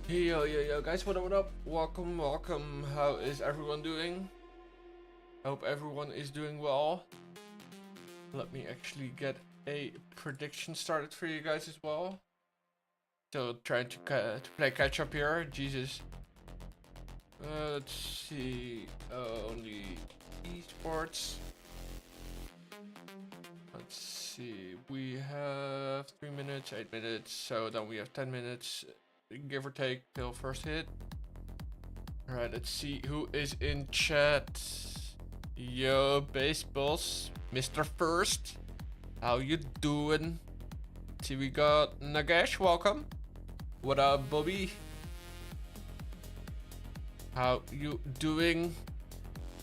Yo, guys, what up? Welcome. How is everyone doing? I hope everyone is doing well. Let me actually get a prediction started for you guys as well. Still trying to play catch up here. Jesus. Let's see. Only eSports. Let's see. We have 3 minutes, 8 minutes. So then we have 10 minutes. Give or take till first hit. Alright, let's see who is in chat. Yo, base boss, Mr. First. How you doing? See, we got Nagesh, welcome. What up, Bobby? How you doing?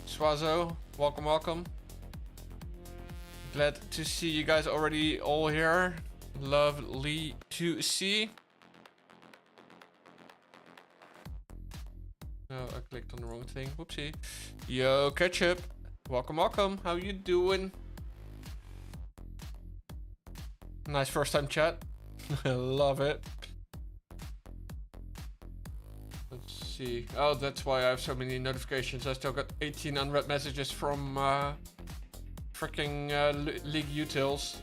Swazo, welcome. Glad to see you guys already all here. Lovely to see. No, I clicked on the wrong thing. Whoopsie. Yo, Ketchup. Welcome. How you doing? Nice first time chat. Love it. Let's see. Oh, that's why I have so many notifications. I still got 18 unread messages from freaking League utils.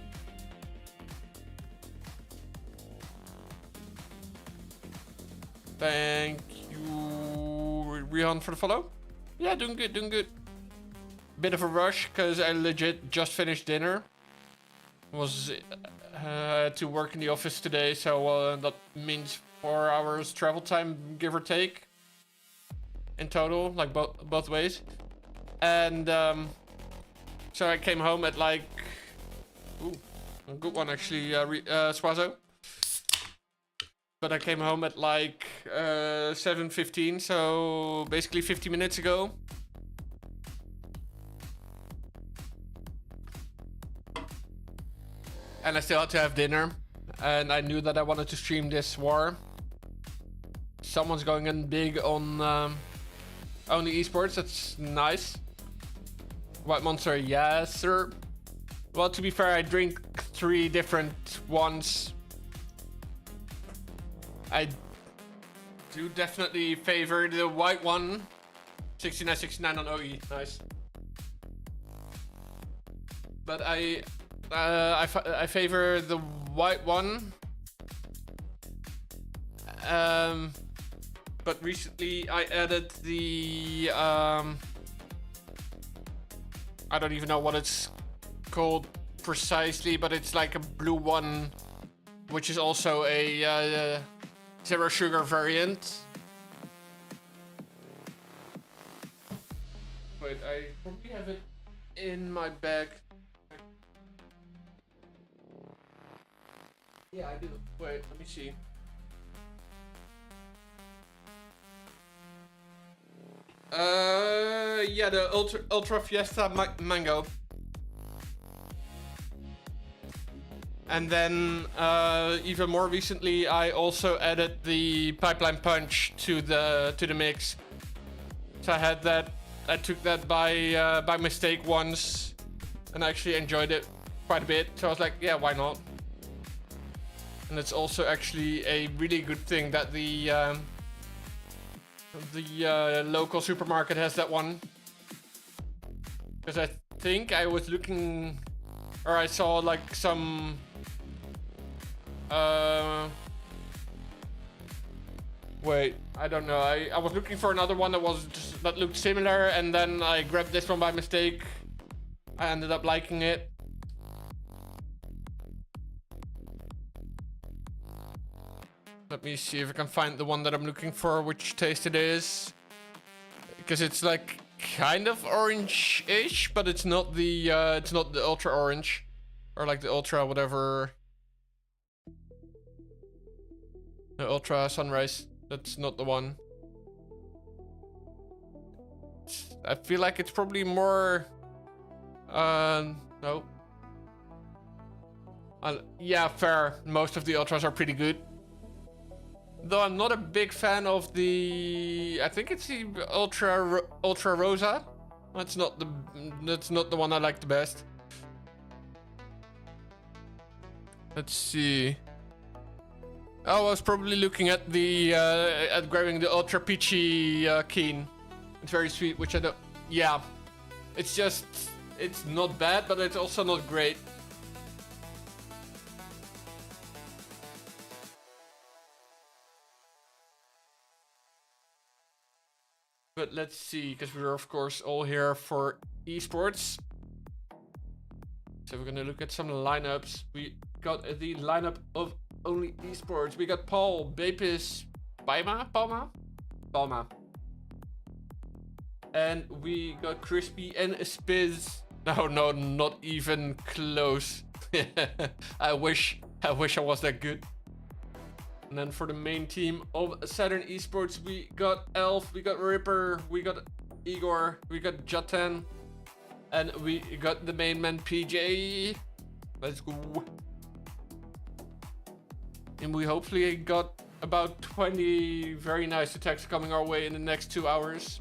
Thank you, Rihan, for the follow. Yeah, doing good. Bit of a rush because I legit just finished dinner. Was to work in the office today, so that means 4 hours travel time, give or take, in total, like both ways. And so I came home at like, a good one actually, Swazo. But I came home at like 7:15, so basically 50 minutes ago. And I still had to have dinner. And I knew that I wanted to stream this war. Someone's going in big on only eSports, that's nice. White Monster, yes sir. Well, to be fair, I drink 3 different ones. I do definitely favor the white one. 69 on OE, nice. But I favor the white one. But recently I added the I don't even know what it's called precisely, but it's like a blue one, which is also a zero sugar variant. Wait, I probably have it in my bag. Yeah, I do. Wait, let me see. Yeah, the Ultra Fiesta Mango. And then even more recently, I also added the Pipeline Punch to the mix. So I had that. I took that by mistake once, and I actually enjoyed it quite a bit. So I was like, yeah, why not? And it's also actually a really good thing that the local supermarket has that one. Because I think I was looking, or I saw like some. Wait, I don't know. I was looking for another one that looked similar, and then I grabbed this one by mistake. I ended up liking it. Let me see if I can find the one that I'm looking for, which taste it is. Because it's like kind of orange-ish, but it's not the ultra orange, or like the ultra whatever. The ultra sunrise. That's not the one. I feel like it's probably more. No. Yeah, fair. Most of the ultras are pretty good. Though I'm not a big fan of the. I think it's the Ultra Rosa. That's not the one I like the best. Let's see. I was probably looking at the at grabbing the Ultra Peachy Keen. It's very sweet, which I don't. Yeah, it's just it's not bad, but it's also not great. But let's see, because we're of course all here for esports. So we're gonna look at some lineups. We got the lineup of only esports. We got Paul, Bapis, Palma. And we got Crispy and Spiz. No, not even close. I wish I was that good. And then for the main team of Saturn Esports, we got Elf, we got Ripper, we got Igor, we got Jatan, and we got the main man PJ. Let's go. And we hopefully got about 20 very nice attacks coming our way in the next 2 hours.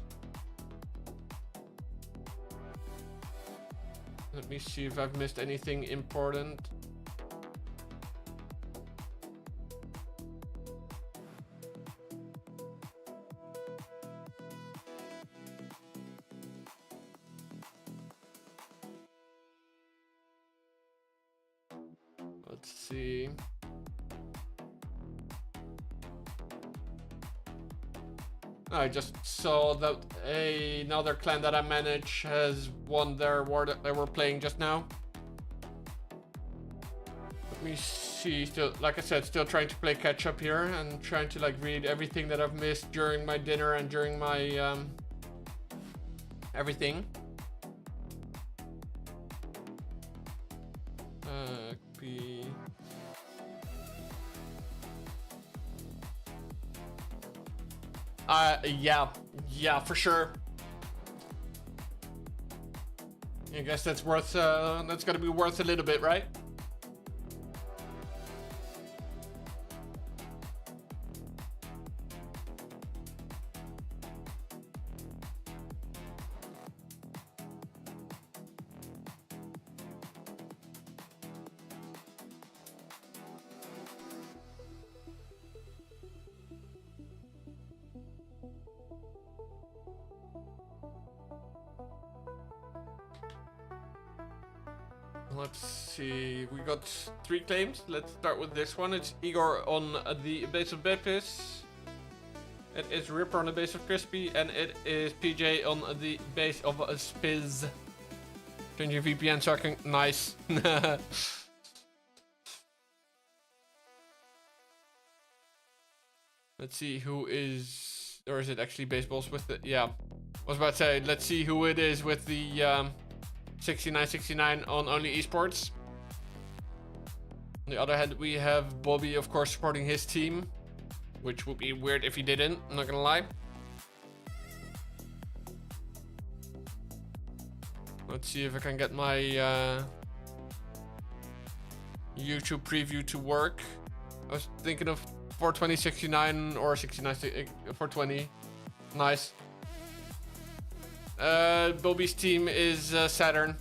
Let me see if I've missed anything important. Let's see. I just saw that another clan that I manage has won their war that they were playing just now. Let me see. Still, like I said, still trying to play catch up here and trying to like read everything that I've missed during my dinner and during my everything. Yeah, for sure. I guess that's worth, that's gonna be worth a little bit, right? Let's see, we got 3 claims. Let's start with this one. It's Igor on the base of Bepis. It is Ripper on the base of Crispy. And it is PJ on the base of Spiz. Changing VPN so I can... Nice. Let's see who is... Or is it actually baseballs with the... Yeah. I was about to say, let's see who it is with the... 6969 on only esports. On the other hand, we have Bobby, of course, supporting his team, which would be weird if he didn't, I'm not gonna lie. Let's see if I can get my YouTube preview to work. I was thinking of 42069 or 69 420. Nice. Bobby's team is Saturn.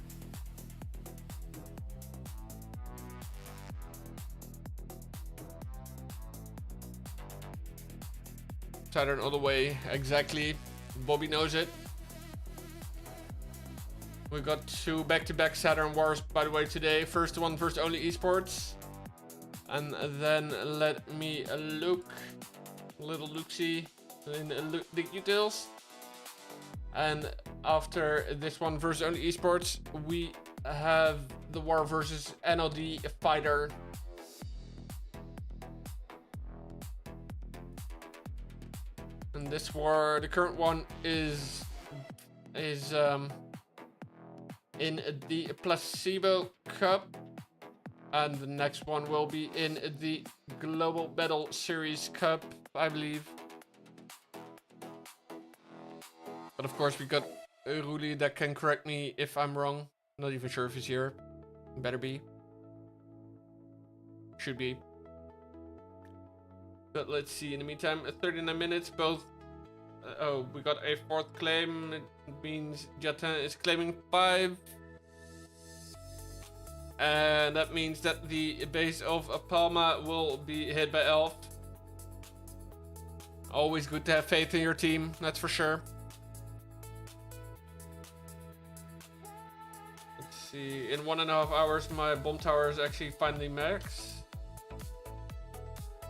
Saturn all the way, exactly. Bobby knows it. We got 2 back-to-back Saturn wars, by the way, today. First one, first only esports. And then let me look. A little look-see in the details. And after this one versus only esports, we have the war versus NLD Fighter. And this war, the current one is in the Placebo Cup, and the next one will be in the Global Battle Series Cup, I believe. But of course, we got Ruli that can correct me if I'm wrong. Not even sure if he's here. Better be. Should be. But let's see. In the meantime, 39 minutes. Both. Oh, we got a 4th claim. It means Jatan is claiming 5. And that means that the base of Palma will be hit by Elf. Always good to have faith in your team, that's for sure. Let's see, in 1.5 hours my bomb tower is actually finally max.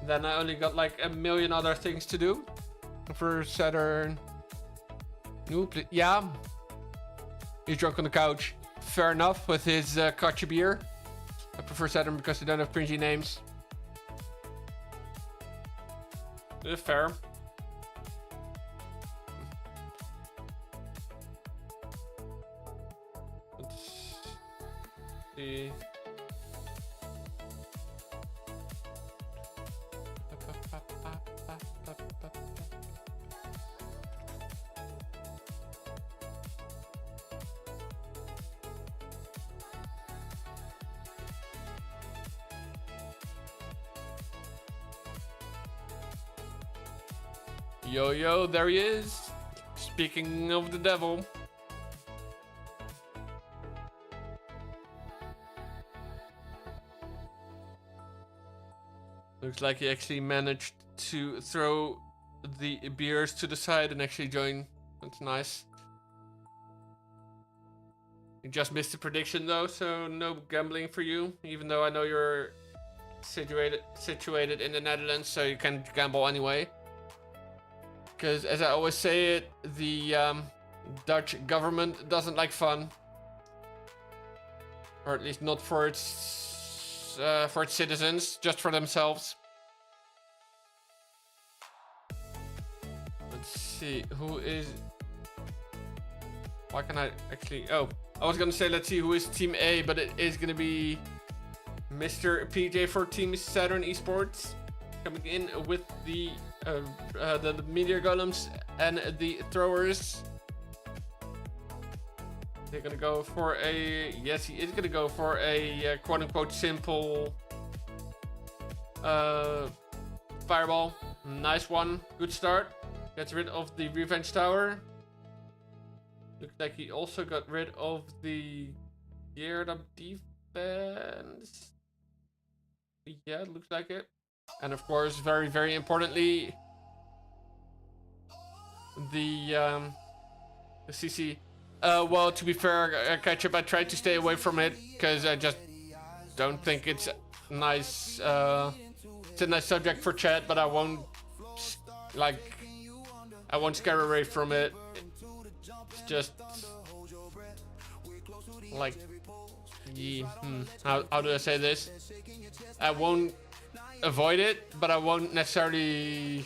Then I only got like a million other things to do. For Saturn. Nope. Yeah. He's drunk on the couch. Fair enough with his kotje beer. I prefer Saturn because they don't have cringy names. Fair. Let's see. Yo, there he is. Speaking of the devil. Looks like he actually managed to throw the beers to the side and actually join. That's nice. You just missed the prediction though, so no gambling for you. Even though I know you're situated in the Netherlands, so you can gamble anyway. Because as I always say it, the Dutch government doesn't like fun. Or at least not for its citizens, just for themselves. Let's see, who is... Why can I actually... Oh, I was gonna say let's see who is Team A, but it is gonna be Mr. PJ for Team Saturn eSports. Coming in with the meteor golems and the throwers. They're gonna go for a... Yes, he is gonna go for a quote-unquote simple fireball. Nice one. Good start. Gets rid of the revenge tower. Looks like he also got rid of the geared up defense. Yeah, it looks like it. And of course, very, very importantly, the CC. Well, to be fair, ketchup, I tried to stay away from it because I just don't think it's nice. It's a nice subject for chat, but I won't scare away from it. It's just like, yeah, how do I say this? I won't avoid it, but I won't necessarily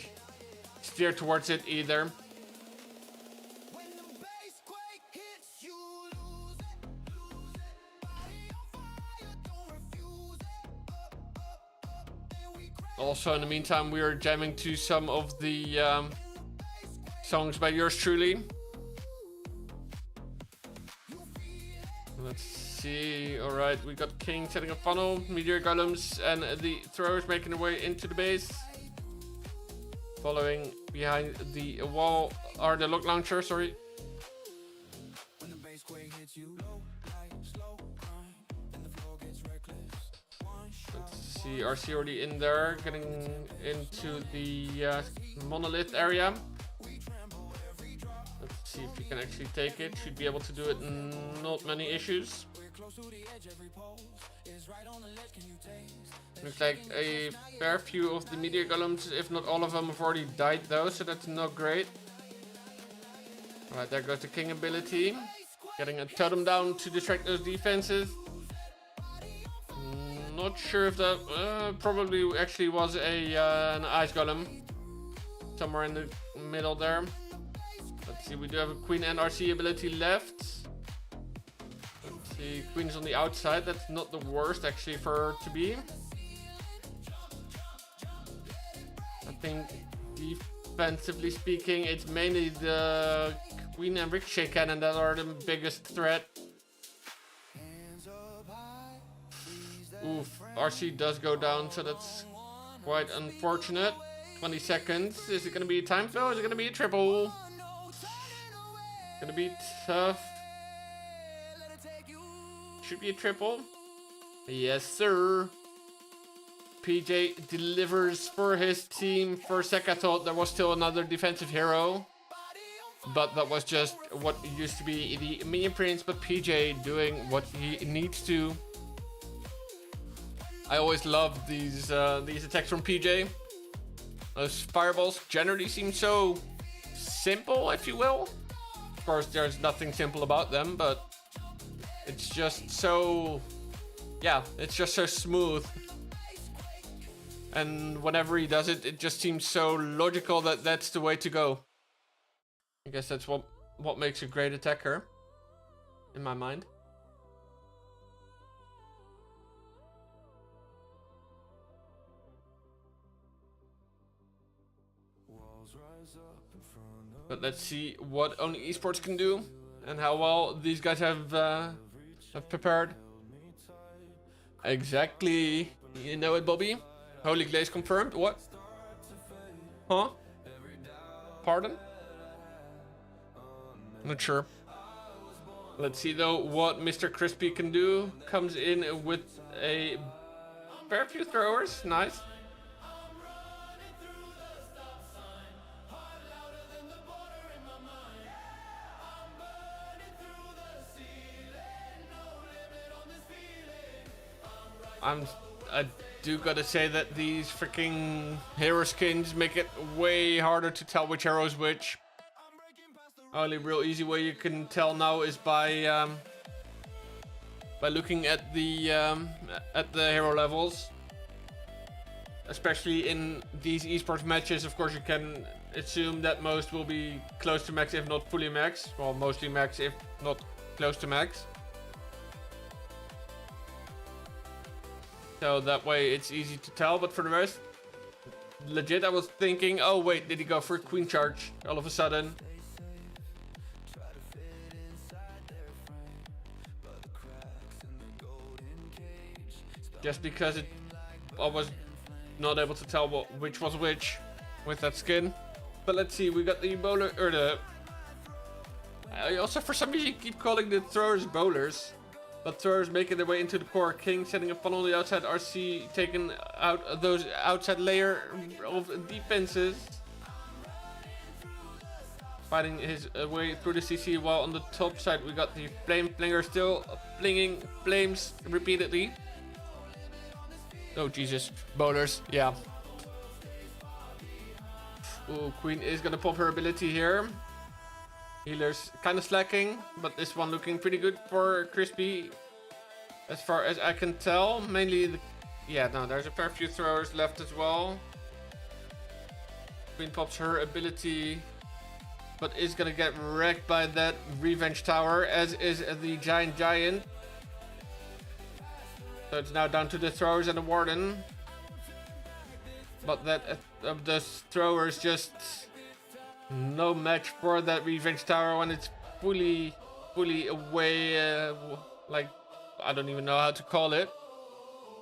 steer towards it either. Also, in the meantime, we are jamming to some of the songs by yours truly. Let's see. All right, we got King setting a funnel, meteor golems, and the throwers making their way into the base. Following behind the wall, or the lock launcher, sorry. Let's see, RC already in there, getting into the monolith area. Let's see if you can actually take it. Should be able to do it, not many issues. Looks like a fair few of the meteor golems, if not all of them, have already died though, so that's not great. Alright, there goes the king ability. Getting a totem down to distract those defenses. Not sure if that probably actually was an ice golem. Somewhere in the middle there. Let's see, we do have a queen and RC ability left. Let's see, queen's on the outside. That's not the worst actually for her to be. I think defensively speaking, it's mainly the queen and ricochet cannon that are the biggest threat. Oof, RC does go down, so that's quite unfortunate. 20 seconds. Is it going to be a time fill? Is it going to be a triple? Gonna be tough. Should be a triple. Yes, sir. PJ delivers for his team. For a sec I thought there was still another defensive hero, but that was just what used to be the Minion Prince, but PJ doing what he needs to. I always love these attacks from PJ. Those fireballs generally seem so simple, if you will. Of course, there's nothing simple about them, but it's just so... yeah, it's just so smooth. And whenever he does it, it just seems so logical that that's the way to go. I guess that's what makes a great attacker, in my mind. But let's see what only eSports can do and how well these guys have prepared. Exactly. You know it, Bobby. Holy Glaze confirmed. What? Huh? Pardon? Not sure. Let's see though what Mr. Crispy can do. Comes in with a fair few throwers. Nice. I do gotta say that these freaking hero skins make it way harder to tell which hero is which. Only real easy way you can tell now is by looking at the hero levels. Especially in these esports matches, of course you can assume that most will be close to max, if not fully max. Well, mostly max, if not close to max. So that way it's easy to tell, but for the rest, legit I was thinking, oh wait, did he go for a queen charge all of a sudden? Just because I was not able to tell which was which with that skin. But let's see, we got the bowler, or the... I also for some reason keep calling the throwers bowlers. But throwers making their way into the core. King setting a funnel on the outside. RC taking out those outside layer of defenses. Fighting his way through the CC, while on the top side we got the flame flinger still flinging flames repeatedly. Oh Jesus, bowlers, yeah. Ooh, Queen is gonna pop her ability here. Healer's kind of slacking, but this one looking pretty good for Crispy. As far as I can tell, mainly yeah, no, there's a fair few throwers left as well. Queen pops her ability, but is gonna get wrecked by that revenge tower, as is the giant. So it's now down to the throwers and the warden. But that of the throwers just no match for that revenge tower when it's fully away, like I don't even know how to call it.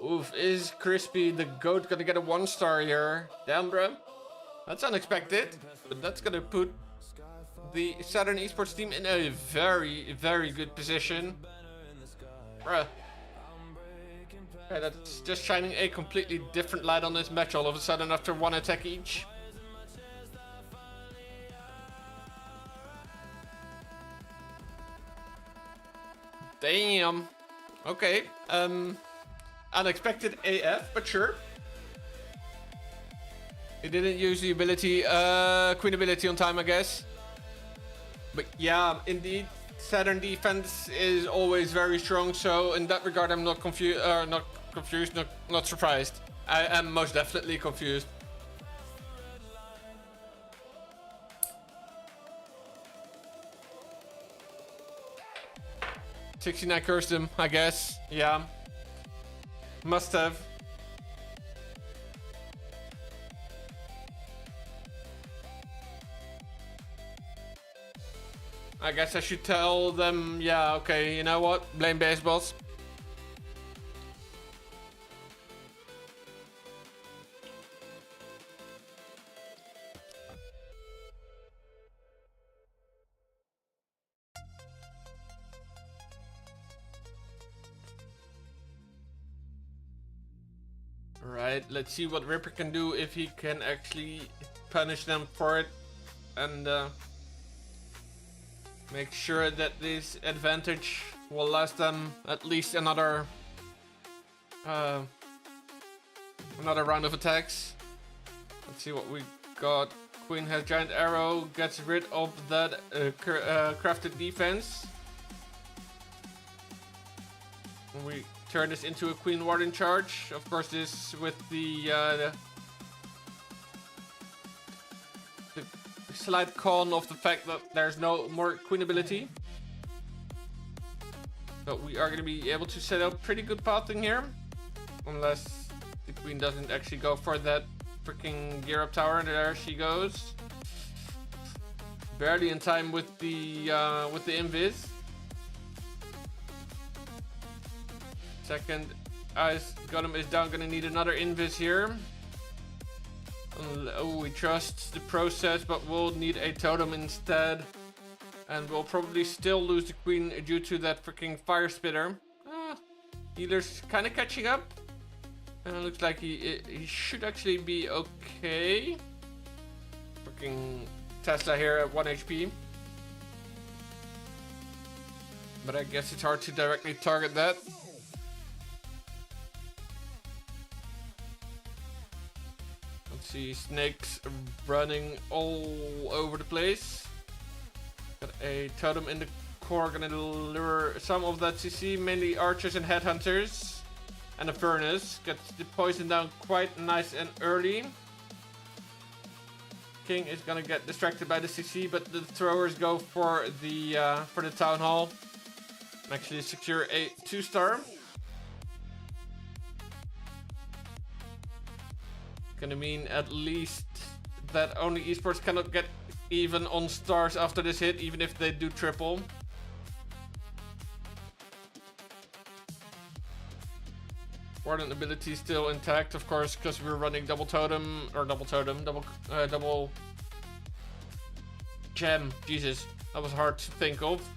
Oof, is Crispy the GOAT gonna get a 1-star here? Damn, bro. That's unexpected, but that's gonna put the Saturn esports team in a very good position. Bruh. Okay, that's just shining a completely different light on this match all of a sudden after one attack each. Damn. Okay. Unexpected AF, but sure. He didn't use the ability, Queen ability on time, I guess. But yeah, indeed, Saturn defense is always very strong. So in that regard, I'm not confused. Not surprised. I am most definitely confused. '69 cursed him, I guess. Yeah. Must have. I guess I should tell them, yeah, okay, you know what? Blame baseballs. Right, let's see what Ripper can do if he can actually punish them for it and make sure that this advantage will last them at least another round of attacks. Let's see what we got. Queen has giant arrow, gets rid of that crafted defense. We turn this into a Queen Warden charge. Of course, this with the slight con of the fact that there's no more Queen ability. But we are going to be able to set up pretty good pathing here. Unless the Queen doesn't actually go for that freaking gear up tower. There she goes. Barely in time with the invis. Second Ice Golem is down. Gonna need another invis here. Oh, we trust the process, but we'll need a totem instead. And we'll probably still lose the Queen due to that freaking fire spitter. Healer's kind of catching up. And it looks like he should actually be okay. Freaking Tesla here at 1 HP. But I guess it's hard to directly target that. Let's see, snakes running all over the place. Got a totem in the core, gonna lure some of that CC, mainly archers and headhunters. And a furnace gets the poison down quite nice and early. King is gonna get distracted by the CC, but the throwers go for the town hall. And actually secure a 2-star. Gonna mean at least that only eSports cannot get even on stars after this hit, even if they do triple. Warden ability still intact, of course, because we're running double gem. Jesus, that was hard to think of.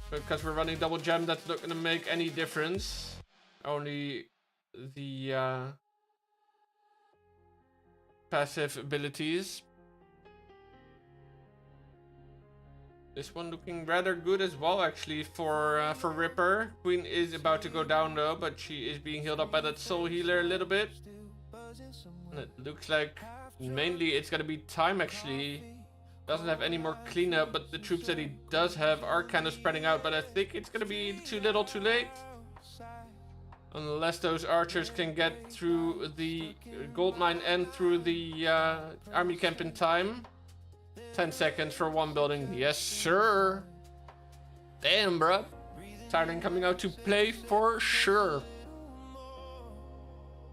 Because we're running double gem, that's not gonna make any difference. Only the passive abilities. This one looking rather good as well, actually, for Ripper. Queen is about to go down though, but she is being healed up by that soul healer a little bit. And it looks like mainly it's gonna be time, actually. Doesn't have any more cleanup, but the troops that he does have are kind of spreading out. But I think it's gonna be too little too late. Unless those archers can get through the gold mine and through the army camp in time. 10 seconds for one building. Yes, sir. Damn, bruh. Saturn coming out to play for sure.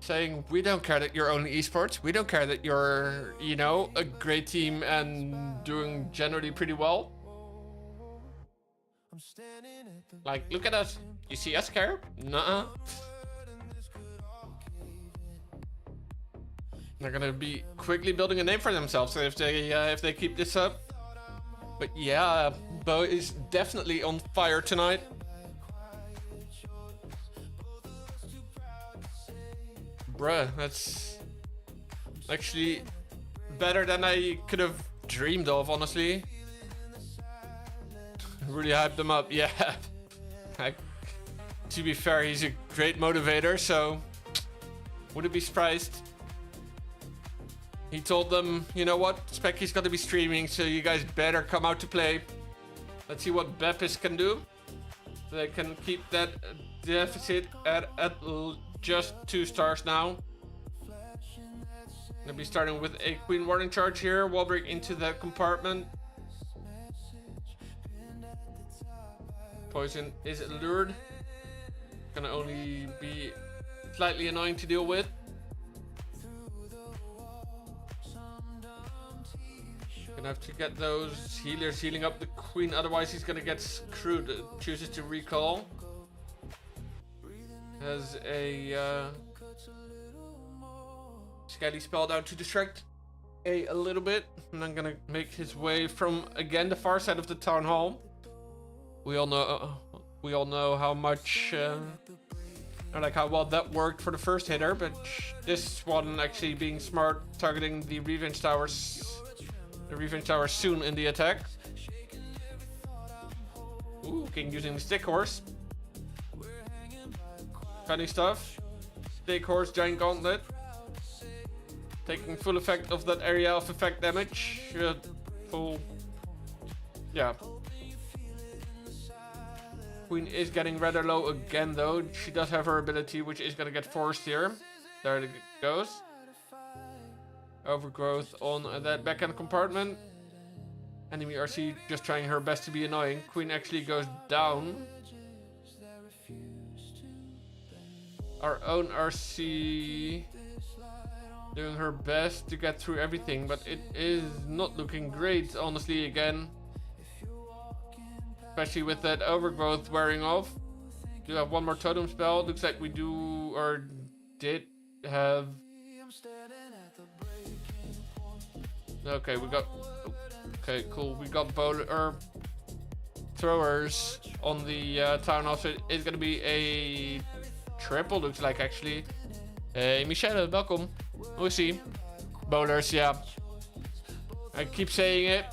Saying, we don't care that you're only esports. We don't care that you're, you know, a great team and doing generally pretty well. Like, look at us. You see us care? Nuh-uh. They're gonna be quickly building a name for themselves if they keep this up. But yeah, Bo is definitely on fire tonight. Bruh, that's actually better than I could have dreamed of, honestly. Really hyped him up, yeah. To be fair, he's a great motivator, so wouldn't be surprised. He told them, you know what, Specky's got to be streaming, so you guys better come out to play. Let's see what Bepis can do. They can keep that deficit at just 2 stars now. Gonna be starting with a Queen Warden charge here. Wall break into that compartment. Poison is lured. Gonna only be slightly annoying to deal with. Gonna have to get those healers healing up the Queen, otherwise he's gonna get screwed. Chooses to recall. Has a Skelly spell down to distract a little bit, and then gonna make his way from again the far side of the town hall. We all know how much I like how well that worked for the first hitter, but this one actually being smart, targeting the revenge towers. The revenge towers soon in the attack. Ooh, King using the stick horse. Funny stuff. Stick horse, giant gauntlet. Taking full effect of that area of effect damage. Full. Yeah. Queen is getting rather low again though. She does have her ability, which is gonna get forced here. There it goes. Overgrowth on that backhand compartment. Enemy RC just trying her best to be annoying. Queen actually goes down. Our own RC doing her best to get through everything, but it is not looking great, honestly, again. Especially with that overgrowth wearing off. Do have one more totem spell. Looks like we do or did have. Okay, we got. Okay, cool. We got bowler throwers on the town hall, so it's gonna be a triple. Looks like actually. Hey, Michelle, welcome. We'll see. Bowlers, yeah. I keep saying it.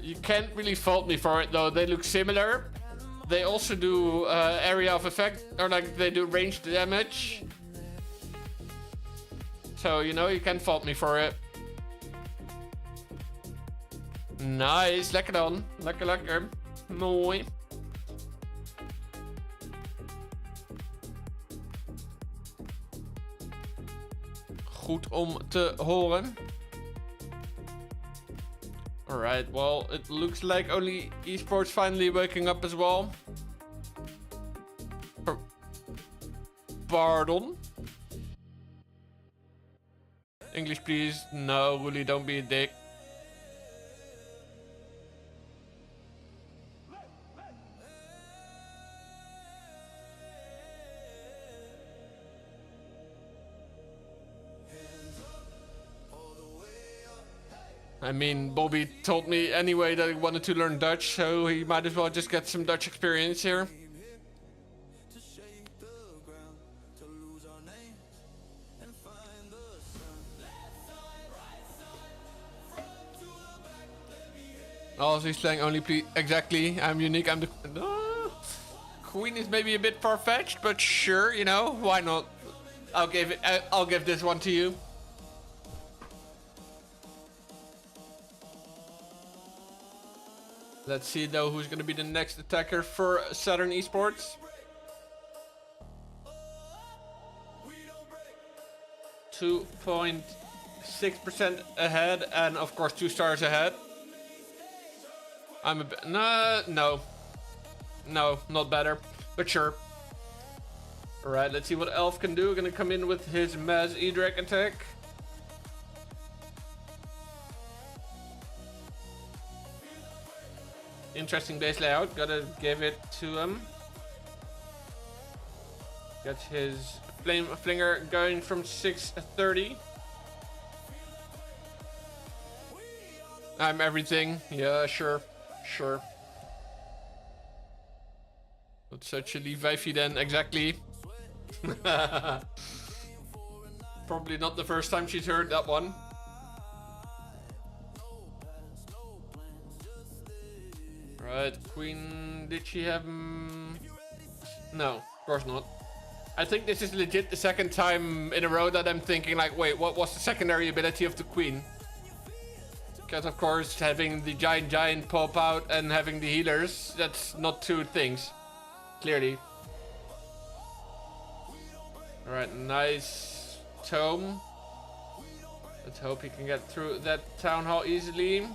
You can't really fault me for it though. They look similar. They also do area of effect, or like they do ranged damage. So, you know, you can't fault me for it. Nice, lekker dan. Lekker, lekker. Mooi. Goed om te horen. Alright, well, it looks like only eSports finally waking up as well. Pardon? English, please. No, really, don't be a dick. I mean, Bobby told me anyway that he wanted to learn Dutch, so he might as well just get some Dutch experience here. Oh, he's playing only please. Exactly, I'm unique, I'm the... Queen is maybe a bit far-fetched, but sure, you know, why not? I'll give this one to you. Let's see though who's gonna be the next attacker for Saturn eSports. 2.6% ahead, and of course 2 stars ahead. I'm a bit... No, not better, but sure. Alright, let's see what Elf can do. Gonna come in with his Maz E-Drag attack. Interesting base layout, gotta give it to him. Got his flame flinger going from 630. I'm everything, yeah, sure. Not such a Levi then, exactly. Probably not the first time she's heard that one. Right, Queen, did she have... No, of course not. I think this is legit the second time in a row that I'm thinking like, wait, what was the secondary ability of the Queen? Because of course having the giant pop out and having the healers, that's not 2 things. Clearly. Alright, nice tome. Let's hope he can get through that town hall easily.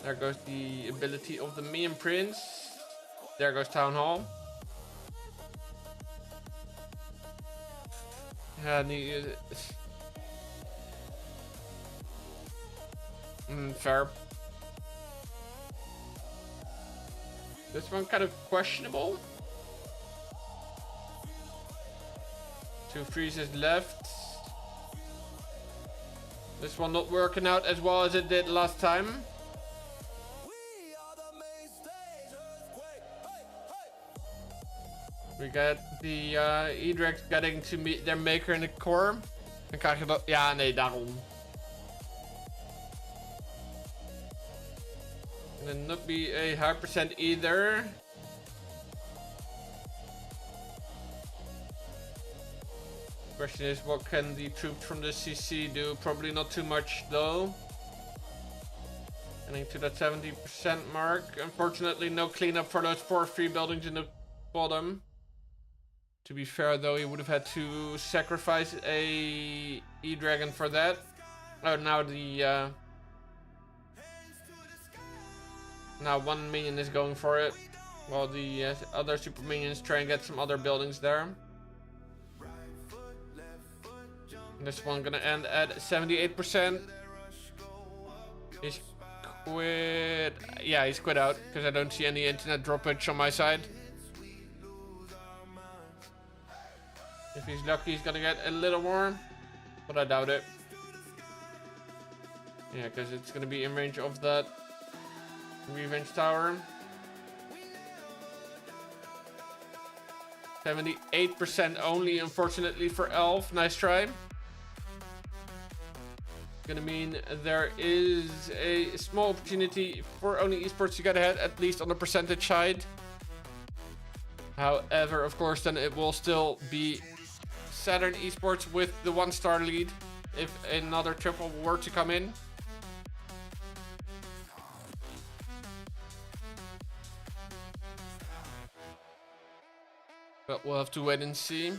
There goes the ability of the Meme Prince. There goes Town Hall. Yeah, fair. This one kind of questionable. 2 freezes left. This one not working out as well as it did last time. We get the E-Drags getting to meet their maker in the core. Dan krijg je dat... Ja, nee, daarom. And then not be a high percent either. Question is, what can the troops from the CC do? Probably not too much though. Getting to that 70% mark. Unfortunately, no cleanup for those 4 free buildings in the bottom. To be fair though, he would have had to sacrifice a E-Dragon for that. Oh, now the now 1 minion is going for it, while the other super minions try and get some other buildings there. This one gonna end at 78%. He's quit. Yeah, he's quit out because I don't see any internet droppage on my side. If he's lucky, he's gonna get a little more, but I doubt it. Yeah, because it's gonna be in range of that revenge tower. 78% only, unfortunately, for Elf. Nice try. Gonna mean there is a small opportunity for only esports to get ahead, at least on the percentage side. However, of course, then it will still be Saturn esports with the 1-star lead if another triple were to come in. But we'll have to wait and see.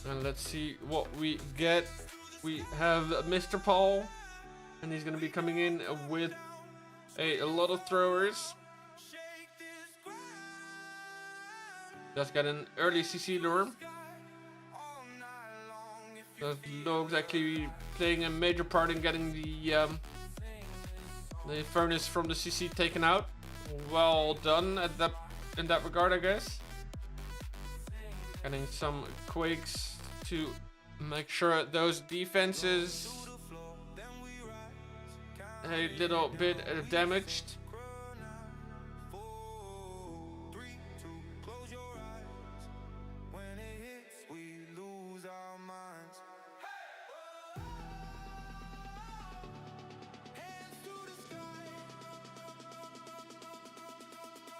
And let's see what we get. We have Mr. Paul, and he's going to be coming in with a lot of throwers. Just got an early CC lure. Does Logs actually playing a major part in getting the furnace from the CC taken out. Well done at that in that regard, I guess. Getting some quakes to make sure those defenses a little bit damaged.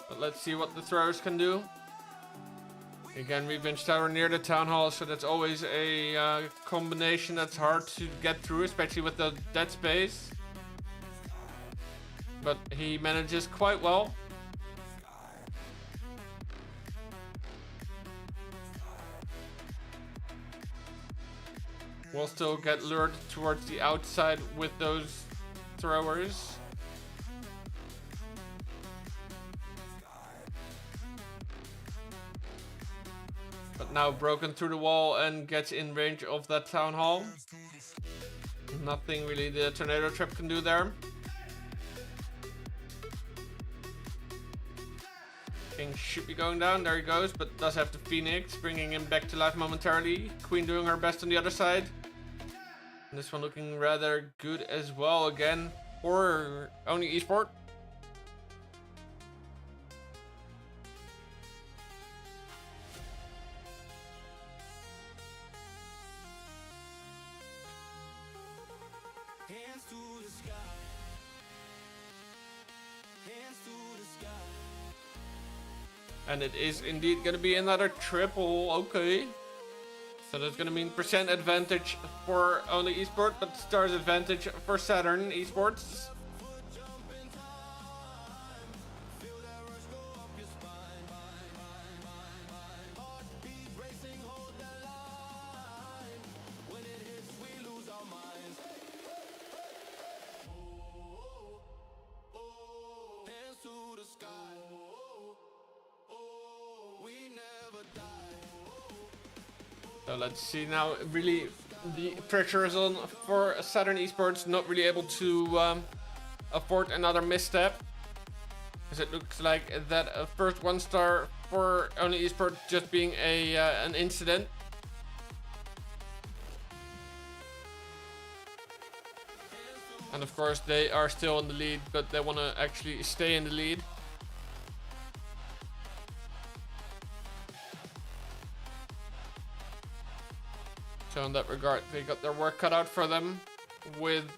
But let's see what the throwers can do. Again, Revenge Tower near the Town Hall, so that's always a combination that's hard to get through, especially with the dead space. But he manages quite well. We'll still get lured towards the outside with those throwers. But now broken through the wall and gets in range of that Town Hall. Nothing really the tornado trap can do there. King should be going down, there he goes, but does have the Phoenix, bringing him back to life momentarily. Queen doing her best on the other side. And this one looking rather good as well, again, for only eSport. And it is indeed going to be another triple, okay. So that's going to mean percent advantage for only eSport, but stars advantage for Saturn eSports. So let's see now, really the pressure is on for Saturn eSports, not really able to afford another misstep. As it looks like that first 1-star for only eSports just being an incident. And of course they are still in the lead, but they want to actually stay in the lead. So in that regard, they got their work cut out for them with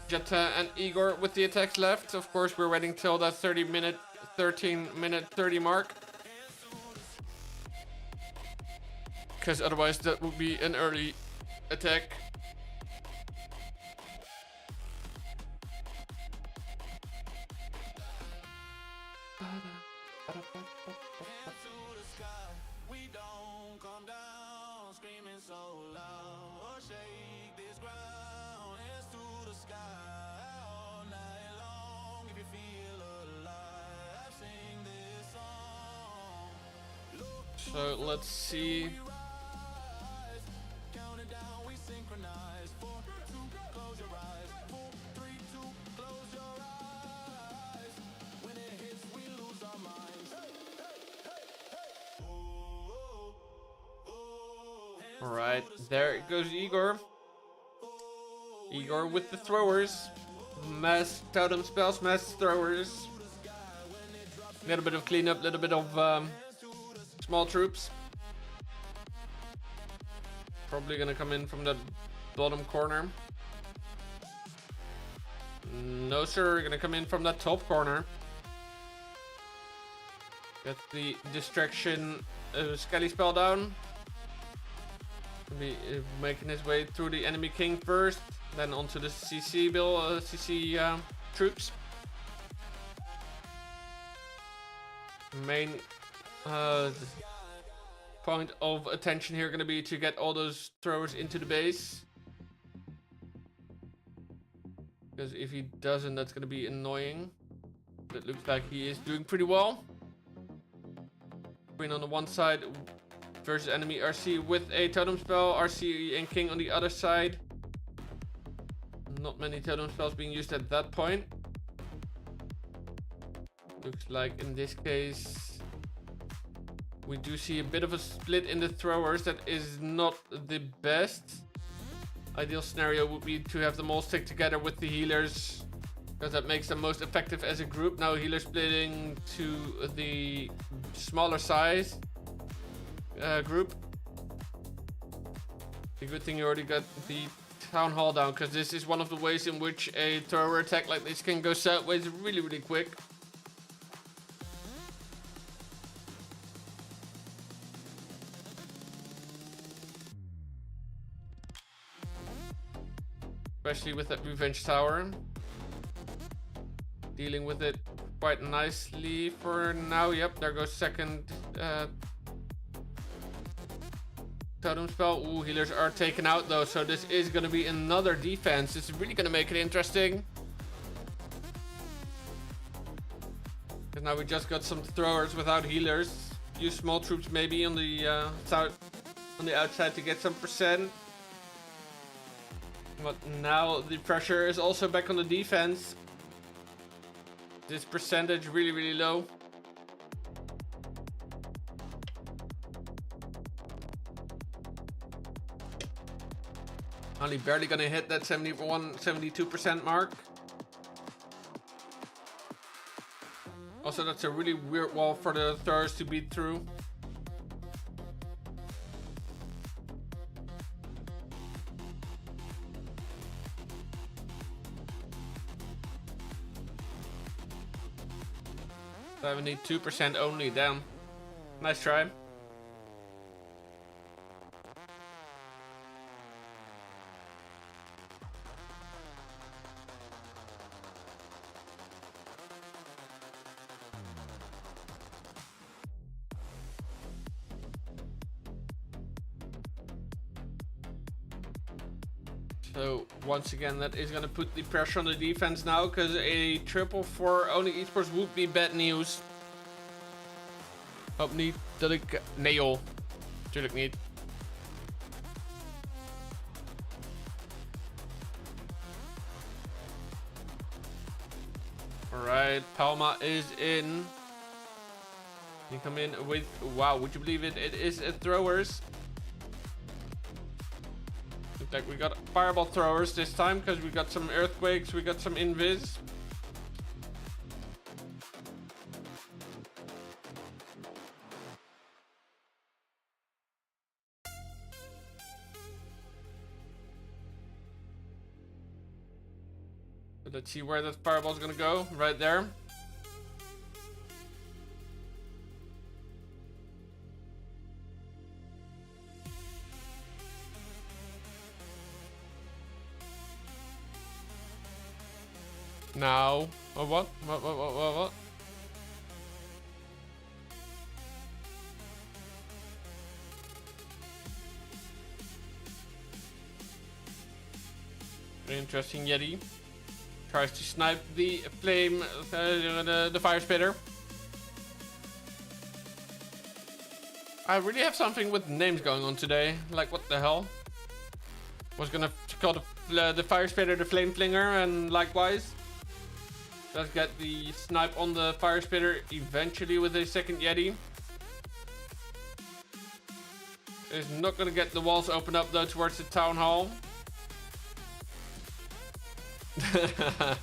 Jetta and Igor with the attacks left. Of course, we're waiting till that 13-minute 30 mark. Because otherwise that would be an early attack. So let's see. All right, there it goes Igor. Igor with the throwers. Mass totem spells, mass throwers. A little bit of cleanup, a little bit of small troops. Probably gonna come in from the bottom corner. No sir, gonna come in from that top corner. Get the distraction Skelly spell down. Be making his way through the enemy king first, then onto the CC troops. Main point of attention here going to be to get all those throwers into the base, because if he doesn't, that's going to be annoying. But it looks like he is doing pretty well. Queen on the one side versus enemy RC with a totem spell, RC and king on the other side. Not many totem spells being used at that point. Looks like in this case we do see a bit of a split in the throwers. That is not the best. Ideal scenario would be to have them all stick together with the healers, because that makes them most effective as a group. Now healers splitting to the smaller size group. The good thing you already got the town hall down, because this is one of the ways in which a thrower attack like this can go sideways really, really quick. Especially with that revenge tower. Dealing with it quite nicely for now. Yep, there goes second totem spell. Ooh, healers are taken out though, so this is going to be another defense. This is really going to make it interesting. Because now we just got some throwers without healers. Use small troops maybe on the outside to get some percent. But now the pressure is also back on the defense. This percentage really, really low. Only barely gonna hit that 72% mark. Also, that's a really weird wall for the throwers to beat through. I need 2% only, damn. Nice try. So once again, that is going to put the pressure on the defense now, because a triple for only esports would be bad nieuws. Hoop niet dat ik... Nee joh, tuurlijk niet. Alright, Palma is in. You come in with... Wow, would you believe it? It is a throwers. Like we got fireball throwers this time because we got some earthquakes, we got some invis. So let's see where that fireball's gonna go. Right there. Now, oh, what? What? Interesting Yeti. Tries to snipe the flame, the fire spitter. I really have something with names going on today. Like, what the hell? Was gonna call the fire spitter the flame flinger, and likewise. Let's get the snipe on the fire spitter eventually with a second Yeti. Is not gonna get the walls opened up though towards the town hall. Well,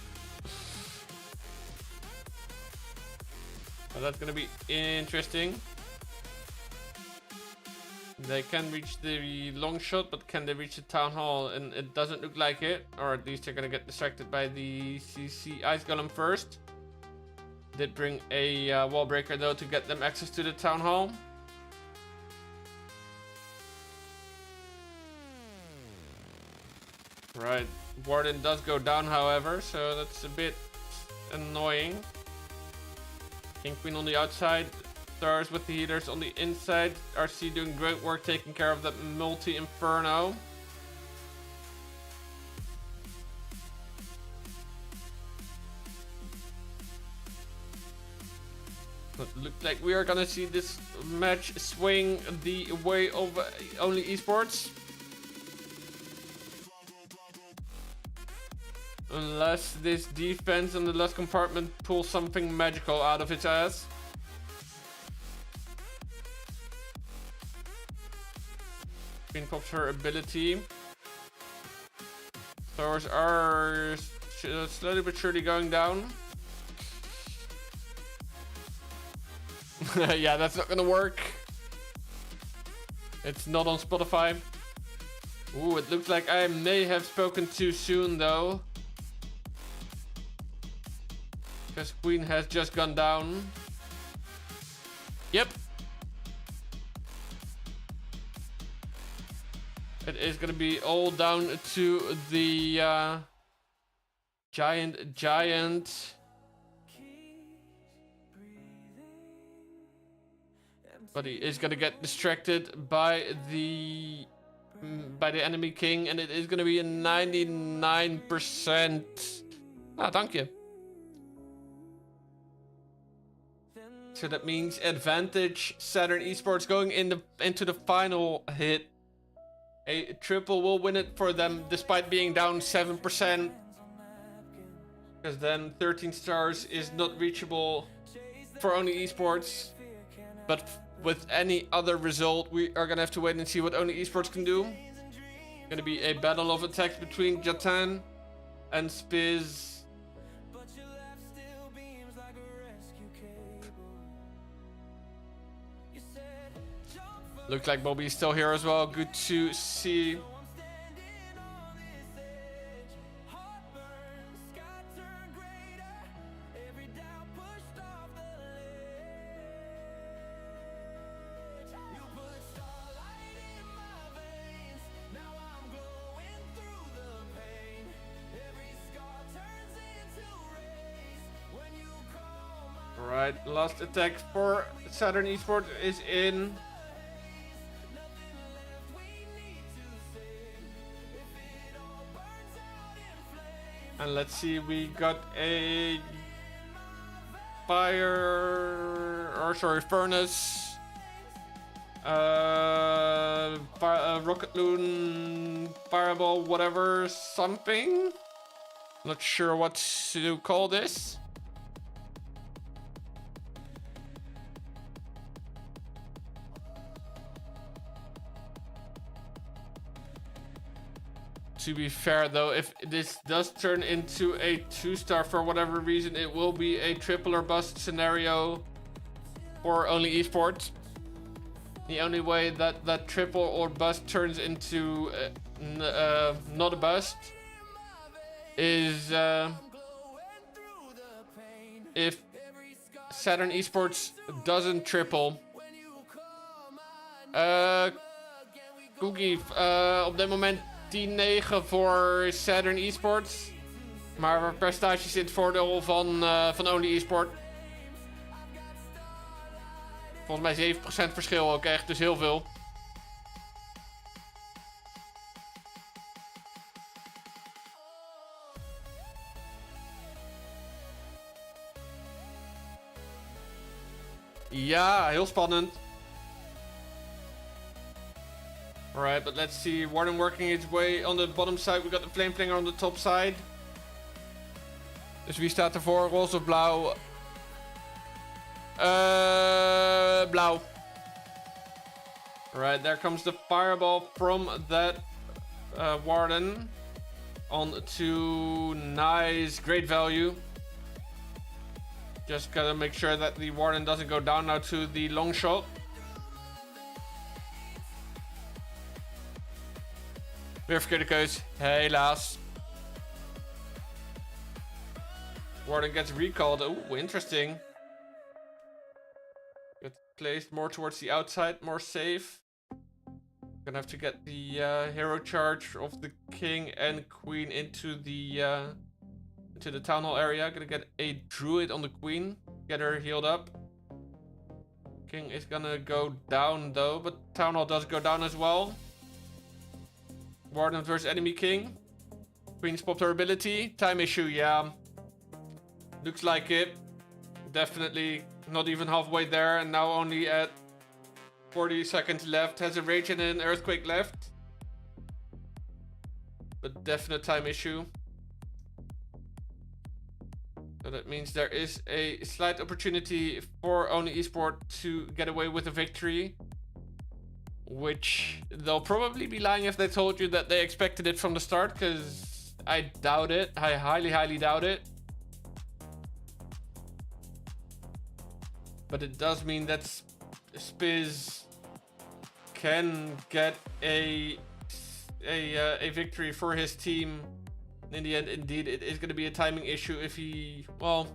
that's gonna be interesting. They can reach the long shot, but can they reach the town hall? And it doesn't look like it, or at least they're gonna get distracted by the CC ice golem first. Did bring a wall breaker though to get them access to the town hall. Right, Warden does go down, however, so that's a bit annoying. King Queen on the outside. Stars with the healers on the inside. RC doing great work taking care of that multi-inferno. But looks like we are gonna see this match swing the way of only esports. Unless this defense on the last compartment pulls something magical out of its ass. Queen pops her ability. Towers are slowly but surely going down. Yeah, that's not gonna work. It's not on Spotify. Ooh, it looks like I may have spoken too soon though. Because Queen has just gone down. Yep. It is gonna be all down to the giant. But he is gonna get distracted by the enemy king, and it is gonna be a 99%. Ah, thank you. So that means advantage Saturn eSports going into the final hit. A triple will win it for them despite being down 7%. Because then 13 stars is not reachable for only eSports. But with any other result, we are gonna have to wait and see what only eSports can do. Gonna be a battle of attacks between Jatan and Spiz. Looks like Bobby is still here as well. Good to see. Alright, last attack for Saturn eSports is in. And let's see, we got a furnace, rocket loon, fireball, whatever, something. Not sure what to call this. To be fair though, if this does turn into a 2-star for whatever reason, it will be a triple or bust scenario for only eSports. The only way that that triple or bust turns into not a bust is if Saturn eSports doesn't triple. Cookie, op dit moment 10-9 voor Saturn eSports. Maar prestaties in het voordeel van Only eSport. Volgens mij 7% verschil ook echt, dus heel veel. Ja, heel spannend. Alright, but let's see. Warden working its way on the bottom side. We got the flame flinger on the top side. Dus wie staat ervoor? Roze of blauw? Blauw. Alright, there comes the fireball from that Warden. On to nice, great value. Just gotta make sure that the Warden doesn't go down now to the long shot. Weer verkeerde keus, helaas. Warden gets recalled. Ooh, interesting. Gets placed more towards the outside, more safe. Gonna have to get the hero charge of the king and queen into the town hall area. Gonna get a druid on the queen, get her healed up. King is gonna go down though, but town hall does go down as well. Warden versus enemy king. Queen's popped her ability. Time issue, yeah. Looks like it. Definitely not even halfway there, and now only at 40 seconds left. Has a rage and an earthquake left. But definite time issue. So that means there is a slight opportunity for only eSport to get away with a victory. Which they'll probably be lying if they told you that they expected it from the start, because I doubt it. I highly, highly doubt it. But it does mean that Spiz can get a victory for his team. In the end, indeed, it is going to be a timing issue if he, well,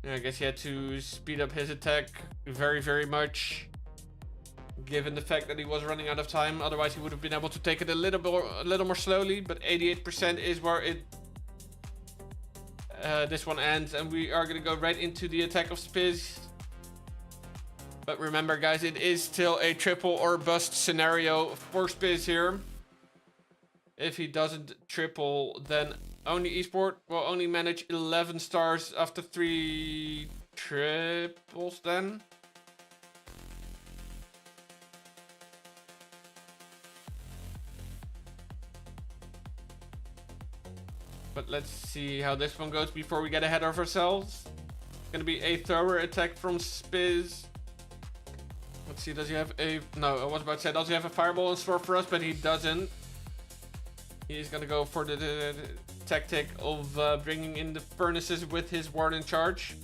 yeah, I guess he had to speed up his attack very, very much. Given the fact that he was running out of time, otherwise he would have been able to take it a little more slowly. But 88% is where it this one ends, and we are gonna go right into the attack of Spiz. But remember, guys, it is still a triple or bust scenario for Spiz here. If he doesn't triple, then only eSport will only manage 11 stars after 3 triples then. But let's see how this one goes before we get ahead of ourselves. It's gonna be a thrower attack from Spiz. Let's see, does he have a... No, I was about to say, does he have a fireball in store for us? But he doesn't. He's gonna go for the tactic of bringing in the furnaces with his Warden charge.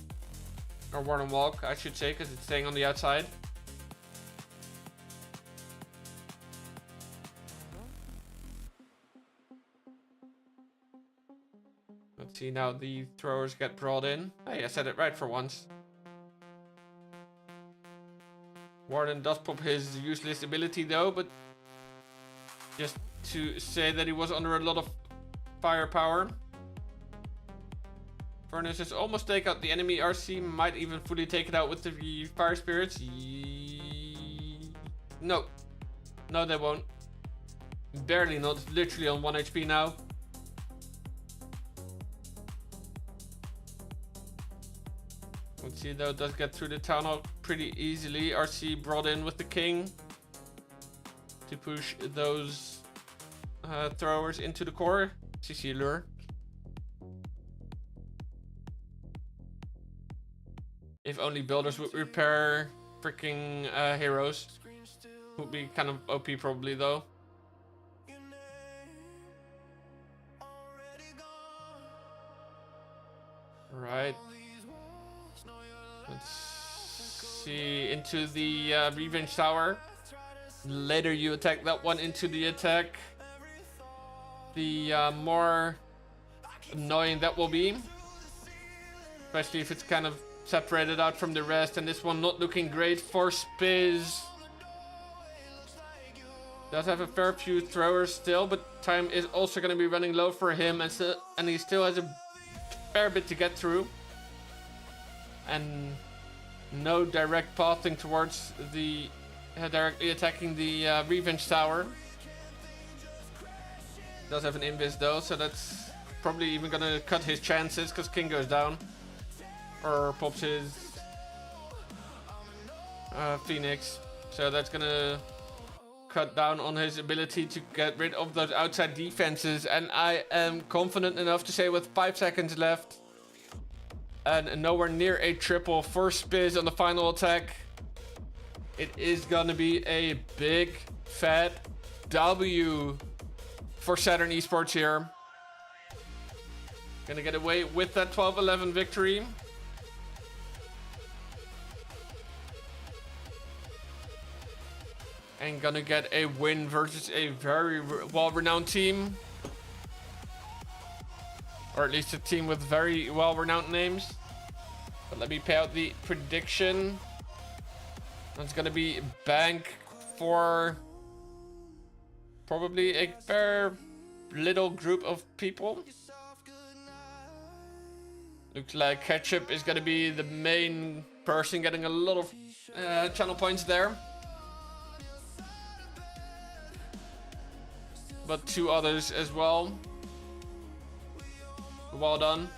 Or Warden walk, I should say, because it's staying on the outside. Let's see, now the throwers get brought in. Hey, I said it right for once. Warden does pop his useless ability though, but just to say that he was under a lot of firepower. Furnaces almost take out the enemy RC, might even fully take it out with the fire spirits. No. No, they won't. Barely not, literally on 1 HP now. Let's see though, it does get through the town hall pretty easily. RC brought in with the king to push those throwers into the core. CC lure. If only builders would repair freaking heroes. Would be kind of OP probably though. Alright. Let's see. Into the revenge tower. Later you attack that one into the attack. The more annoying that will be. Especially if it's kind of separated out from the rest. And this one not looking great for Spiz. Does have a fair few throwers still, but time is also going to be running low for him, and he still has a fair bit to get through. And no direct pathing towards the directly attacking the revenge tower. Does have an invis though, so that's probably even going to cut his chances because King goes down or pops his Phoenix. So that's going to cut down on his ability to get rid of those outside defenses, and I am confident enough to say with 5 seconds left and nowhere near a triple for Spiz on the final attack, it is gonna be a big fat W for Saturn eSports here. Gonna get away with that 12-11 victory. And gonna get a win versus a very well-renowned team. Or at least a team with very well-renowned names. But let me pay out the prediction. It's gonna be bank for probably a fair little group of people. Looks like Ketchup is gonna be the main person getting a lot of channel points there. But 2 others as well. Well done.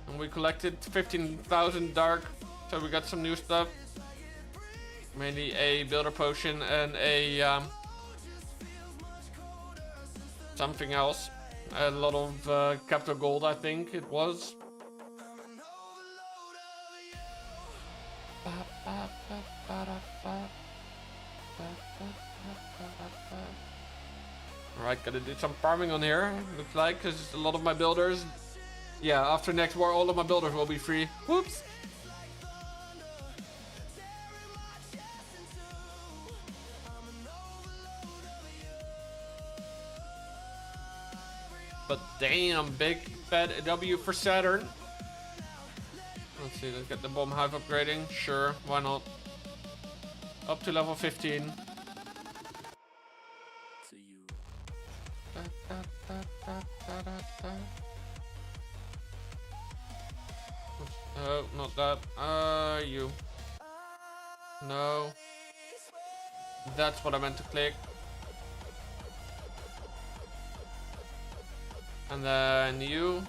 And we collected 15,000 dark, so we got some new stuff. Mainly a builder potion and a something else. A lot of capital gold, I think it was. Alright, gotta do some farming on here, looks like, because a lot of my builders... Yeah, after next war, all of my builders will be free. Whoops! But damn, big fat W for Saturn. Let's see, let's get the bomb hive upgrading. Sure, why not? Up to level 15. Oh, not that. You. No. That's what I meant to click. And then you.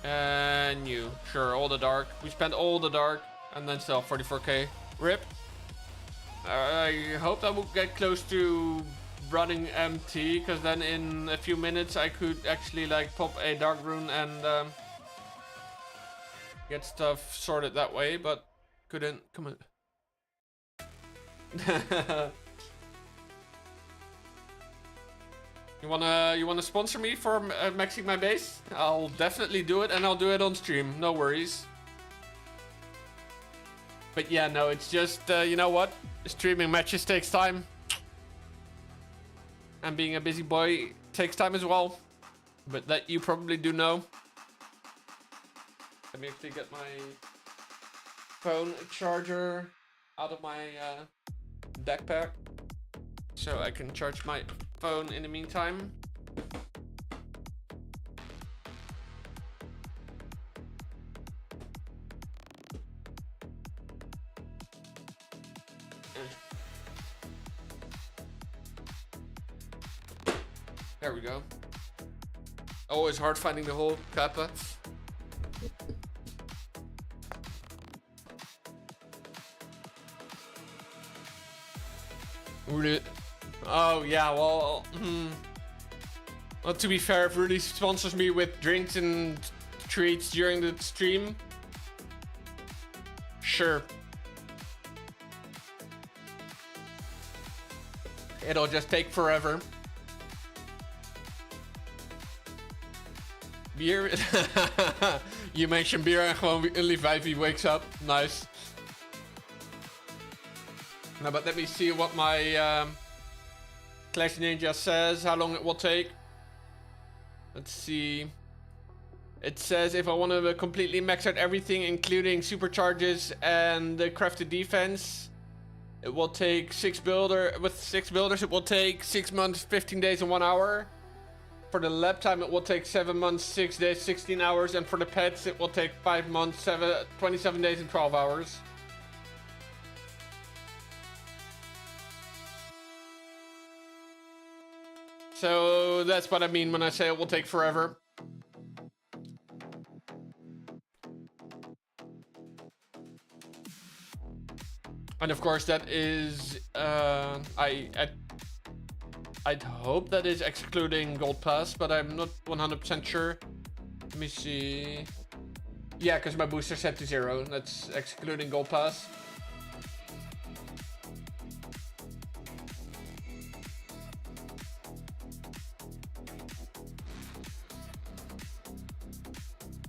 And you. Sure, all the dark. We spent all the dark. And then still 44k. RIP. I hope that will get close to running empty, because then in a few minutes I could actually like pop a dark rune and get stuff sorted that way, but couldn't. Come on. You wanna sponsor me for maxing my base? I'll definitely do it, and I'll do it on stream. No worries. But yeah, no, it's just you know what? Streaming matches takes time. And being a busy boy takes time as well. But that you probably do know. Let me actually get my phone charger out of my backpack. So I can charge my phone in the meantime. There we go. Always hard finding the whole kappa. Oh yeah, well, well, to be fair, if Rudy sponsors me with drinks and treats during the stream, sure. It'll just take forever. Beer. You mentioned beer and gewoon only 5 wakes up. Nice. Now, but let me see what my Clash Ninja says, how long it will take. Let's see. It says if I want to completely max out everything, including supercharges and the crafted defense, it will take 6 builders. With 6 builders, it will take 6 months, 15 days, and 1 hour. For the lab time, it will take 7 months, 6 days, 16 hours. And for the pets, it will take 5 months, 27 days, and 12 hours. So that's what I mean when I say it will take forever. And of course that is, I'd hope that is excluding Gold Pass, but I'm not 100% sure. Let me see. Yeah, because my booster's set to 0. That's excluding Gold Pass.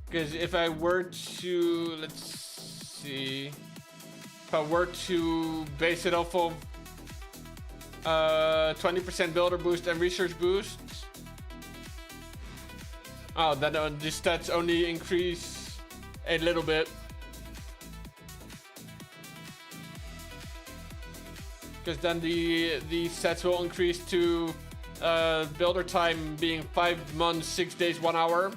Because if I were to, let's see, if I were to base it off of 20% builder boost and research boost, oh, then the stats only increase a little bit. Because then the stats will increase to builder time being 5 months, 6 days, 1 hour.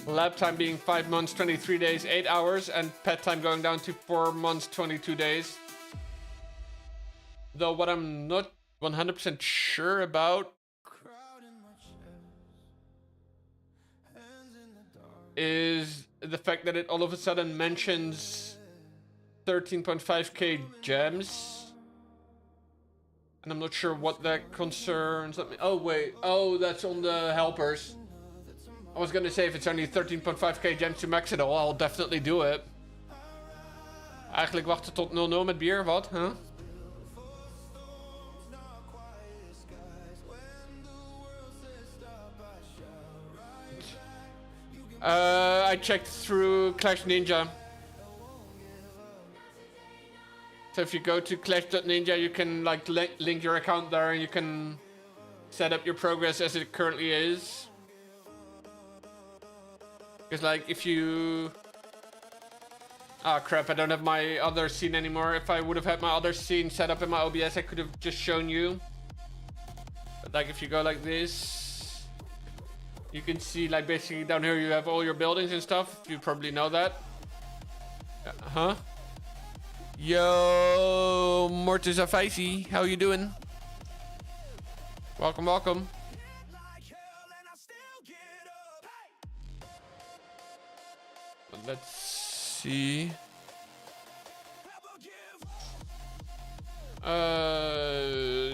Lab time being 5 months, 23 days, 8 hours, and pet time going down to 4 months, 22 days. Though what I'm not 100% sure about is the fact that it all of a sudden mentions 13.5k gems. And I'm not sure what that concerns. Oh wait, oh, that's on the helpers. I was gonna say if it's only 13.5k gems to max it all, I'll definitely do it. Eigenlijk wachten tot 0-0 met bier, wat? Huh? I checked through Clash Ninja. So if you go to clash.ninja, you can like link your account there and you can set up your progress as it currently is. Because like if you... Ah crap, I don't have my other scene anymore. If I would have had my other scene set up in my OBS, I could have just shown you. But like if you go like this, you can see like basically down here you have all your buildings and stuff. You probably know that. Huh? Yo, Mortis Afaisi, how you doing? Welcome, welcome. Let's see.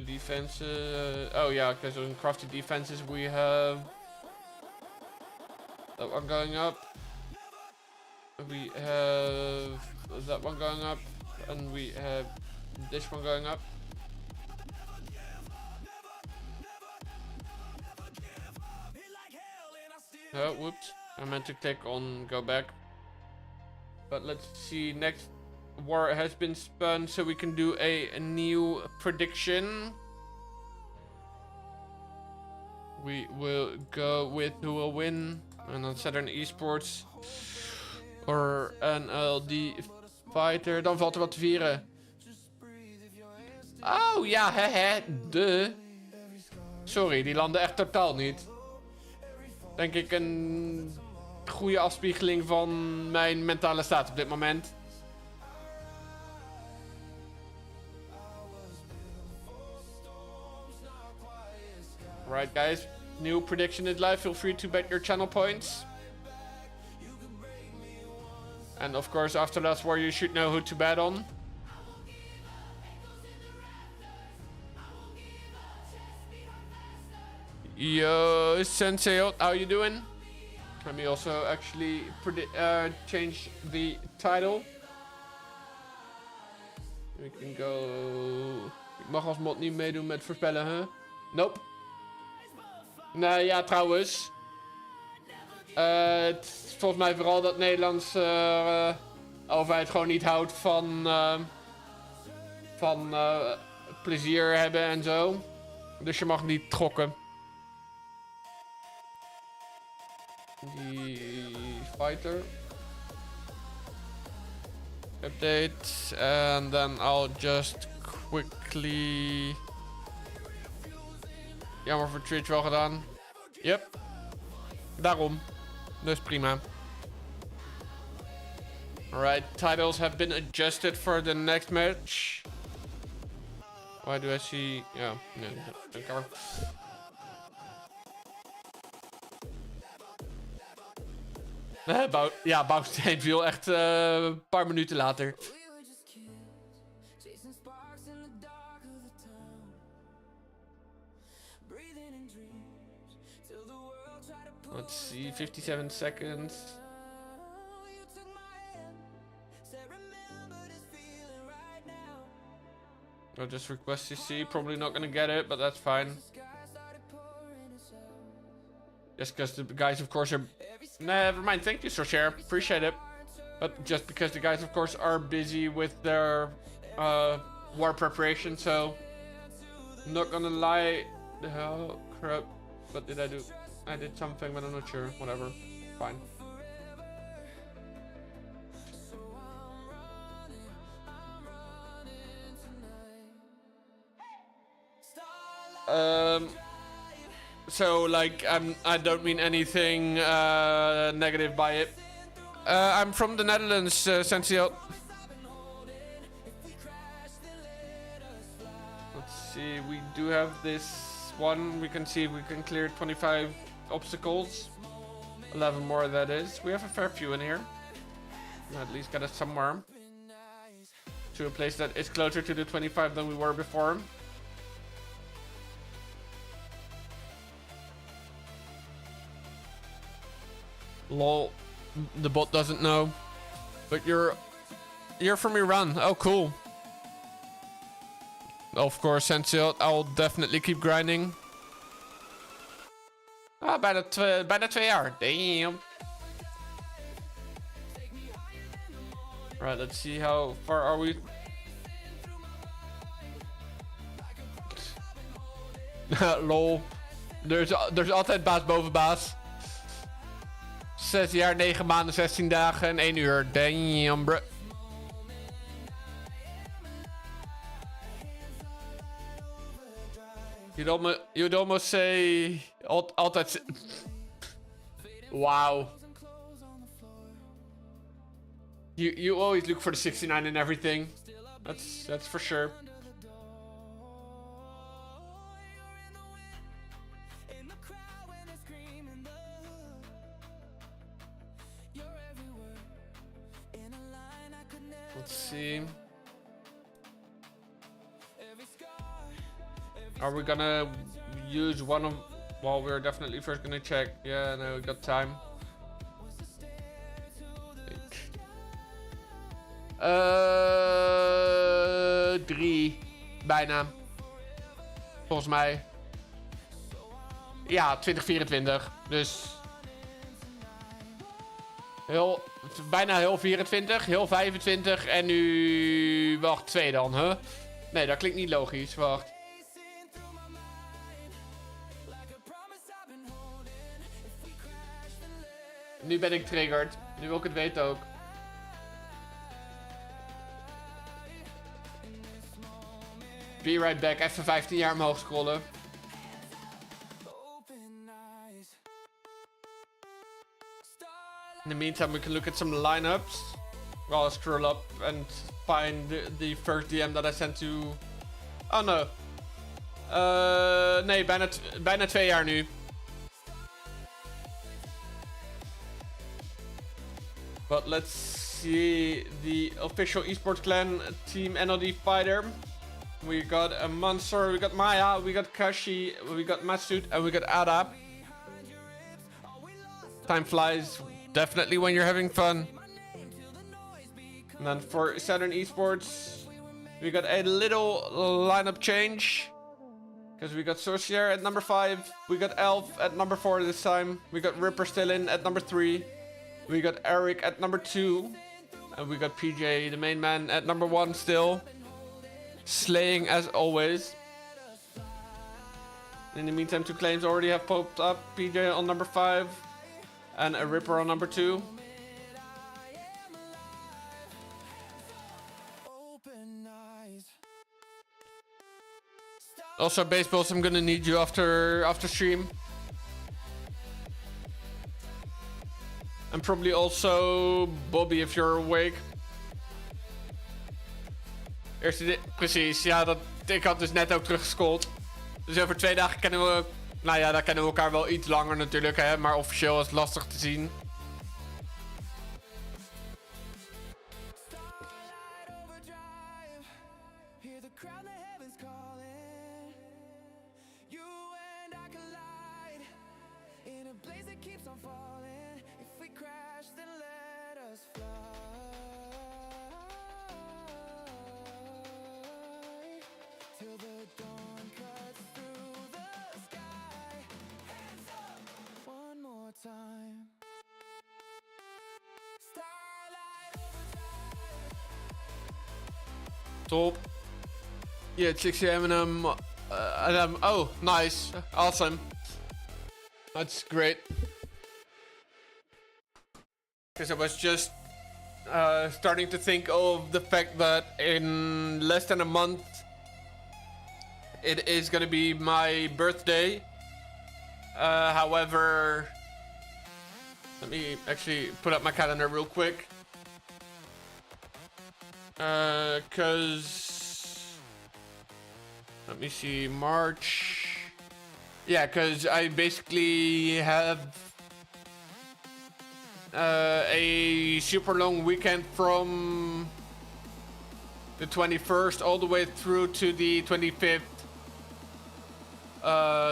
Defenses. Oh yeah, because on crafted defenses we have that one going up. We have that one going up, and we have this one going up. Oh, whoops! I meant to click on go back. But let's see, next war has been spun, so we can do a new prediction. We will go with who will win, and on Saturn eSports or NLD Fighter. Dan valt er wat te vieren. Oh ja, Sorry, die landen echt totaal niet. Denk ik een goede afspiegeling van mijn mentale staat op dit moment. Right guys, new prediction is live. Feel free to bet your channel points. And of course after last war you should know who to bet on. Yo, Sensei, how you doing? Let me also actually change the title. We can go... Ik mag als mod niet meedoen met voorspellen, hè? Nope. Nee, ja, trouwens. Het is volgens mij vooral dat Nederlandse overheid gewoon niet houdt van plezier hebben en zo. Dus je mag niet gokken. Die fighter. Update. And then I'll just quickly... Jammer voor Twitch wel gedaan. Yep. Daarom. Dus prima. Alright, titles have been adjusted for the next match. Why do I see... Ja, nee, don't care. Bouwsteen viel echt een paar minuten later. Let's see, 57 seconds. I'll just request CC. Probably not gonna get it, but that's fine. Just because the guys, of course, are... Never mind. Thank you, Sorshare. Appreciate it. But just because the guys, of course, are busy with their war preparation, so... Not gonna lie. Oh, crap. What did I do? I did something, but I'm not sure. Whatever. Fine. So like I don't mean anything negative by it. I'm from the Netherlands, Sensio. Let's see, we do have this one. We can see we can clear 25 obstacles. 11 more, that is. We have a fair few in here. At least get us somewhere. To a place that is closer to the 25 than we were before. Lol, the bot doesn't know. But you're from Iran. Oh, cool. Of course, Sensei, I'll definitely keep grinding. Ah, bijna 2 jaar. Damn. Right, let's see how far are we. Lol. Er is altijd baas boven baas. 6 jaar, 9 maanden, 16 dagen en 1 uur. Damn, bro. You'd almost say... Altijd... Wow. You always look for the 69 and everything. That's for sure. Let's see. Are we gonna use one of... Well, we're definitely first gonna check. Yeah, no, we got time. 3. Bijna. Volgens mij. Ja, 2024. Dus... Bijna heel 24, heel 25 en nu... Wacht, 2 dan, huh? Nee, dat klinkt niet logisch. Wacht. Nu ben ik triggered. Nu wil ik het weten ook. Be right back. Even 15 jaar omhoog scrollen. In the meantime, we can look at some lineups. Well, I'll scroll up and find the first DM that I sent to... Oh no. Nee, bijna 2 jaar nu. But let's see the official eSports clan team NLD Fighter. We got a Mansur, we got Maya, we got Kashi, we got Matsut, and we got Ada. Time flies, definitely when you're having fun. And then for Saturn eSports, we got a little lineup change. Because we got Sorcier at number 5. We got Elf at number 4 this time. We got Ripper still in at number 3. We got Eric at number 2. And we got PJ, the main man, at number 1 still. Slaying as always. In the meantime, 2 claims already have popped up. PJ on number 5. And a Ripper on number 2. Also, Baseballs, I'm gonna need you after stream. And probably also Bobby if you're awake. Precies, ja, ik had dus net ook teruggescrollt. Dus over 2 dagen kennen we... Nou ja, dan kennen we elkaar wel iets langer natuurlijk, hè. Maar officieel is het lastig te zien. Top. Yeah, it's 6 a.m. and oh, nice. Awesome. That's great. Because I was just starting to think of the fact that in less than a month it is gonna be my birthday. However, let me actually put up my calendar real quick. Cause let me see, March. Yeah, cause I basically have a super long weekend from the 21st all the way through to the 25th.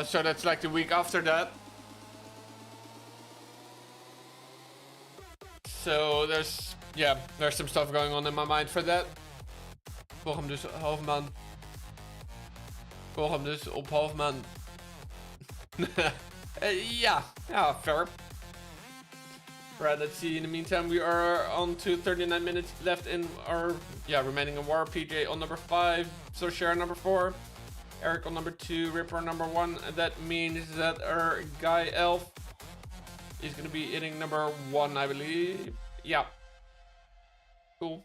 So that's like the week after that. So there's some stuff going on in my mind for that. Volg hem dus half maand. Volg hem dus op half maand. Yeah, fair. Right, let's see. In the meantime, we are on to 39 minutes left in our remaining in war. PJ on number 5, Soshare number 4, Eric on number 2, Ripper on number 1. That means that our guy Elf is gonna be hitting number 1, I believe. Yeah. Cool.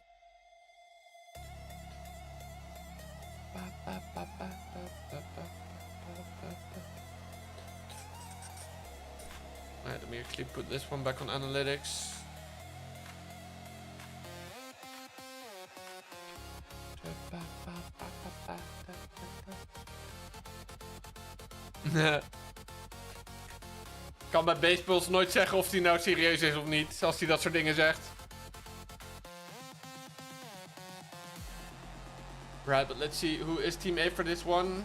Alright, let me actually put this one back on analytics. Kan bij Baseballs nooit zeggen of hij nou serieus is of niet, als hij dat soort dingen zegt. Right, but let's see who is Team A for this one.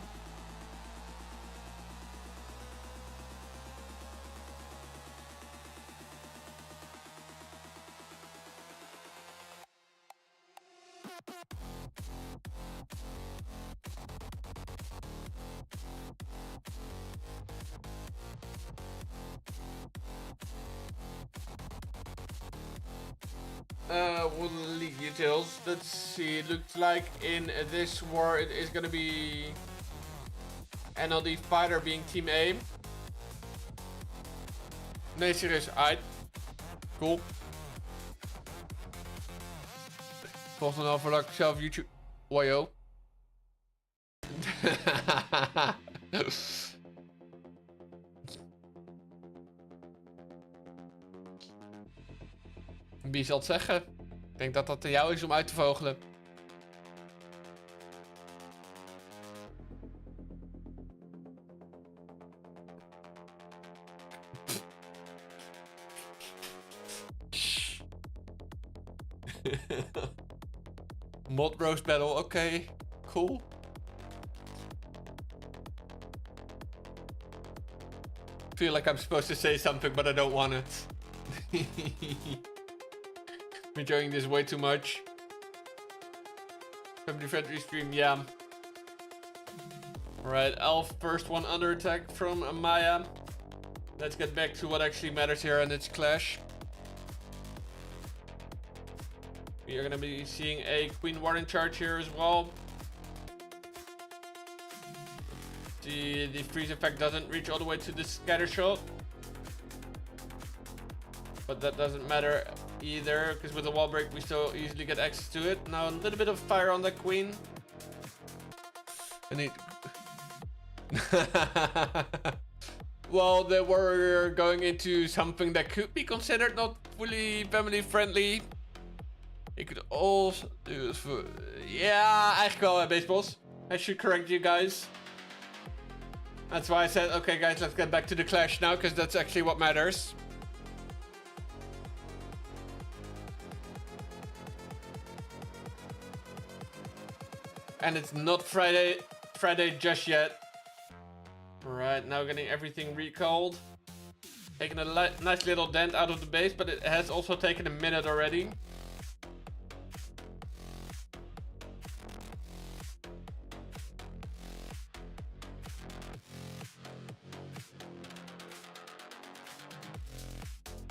With the league details, let's see. It looks like in this war it is gonna be NLD Fighter being Team A. Nee, serieus. Aight. Cool. Volgens me al voordat ik zelf YouTube... Wajo. Wie zal het zeggen? Ik denk dat dat aan jou is om uit te vogelen. Mod roast battle, oké. Cool. Feel like I'm supposed to say something, but I don't want it. I'm enjoying this way too much. Family friendly stream, yeah. Alright, Elf, first one under attack from Maya. Let's get back to what actually matters here, and it's Clash. We are gonna be seeing a Queen Warden charge here as well. The freeze effect doesn't reach all the way to the scatter shot. But that doesn't matter either, because with the wall break we still easily get access to it. Now a little bit of fire on that Queen. I need... Well, they were going into something that could be considered not fully family friendly. It could also do... Yeah, eigenlijk wel, baseballs. I should correct you guys. That's why I said, okay guys, let's get back to the Clash now, because that's actually what matters. And it's not Friday just yet. Alright, now getting everything recalled. Taking a nice little dent out of the base, but it has also taken a minute already.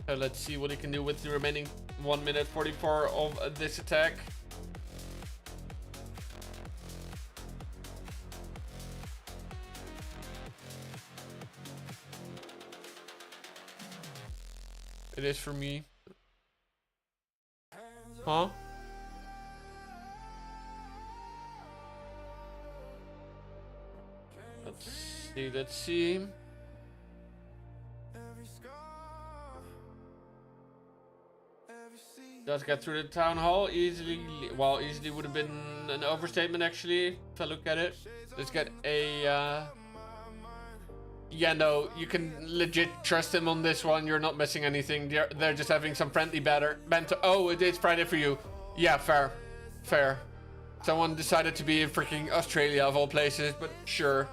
Let's see what he can do with the remaining 1 minute 44 of this attack. It is for me. Huh? Let's see. Does get through the town hall easily. Well, easily would have been an overstatement actually, if I look at it. Let's get a yeah, no, you can legit trust him on this one. You're not missing anything. They're just having some friendly banter. Oh, it is Friday for you. Yeah, fair. Someone decided to be in freaking Australia of all places, but sure.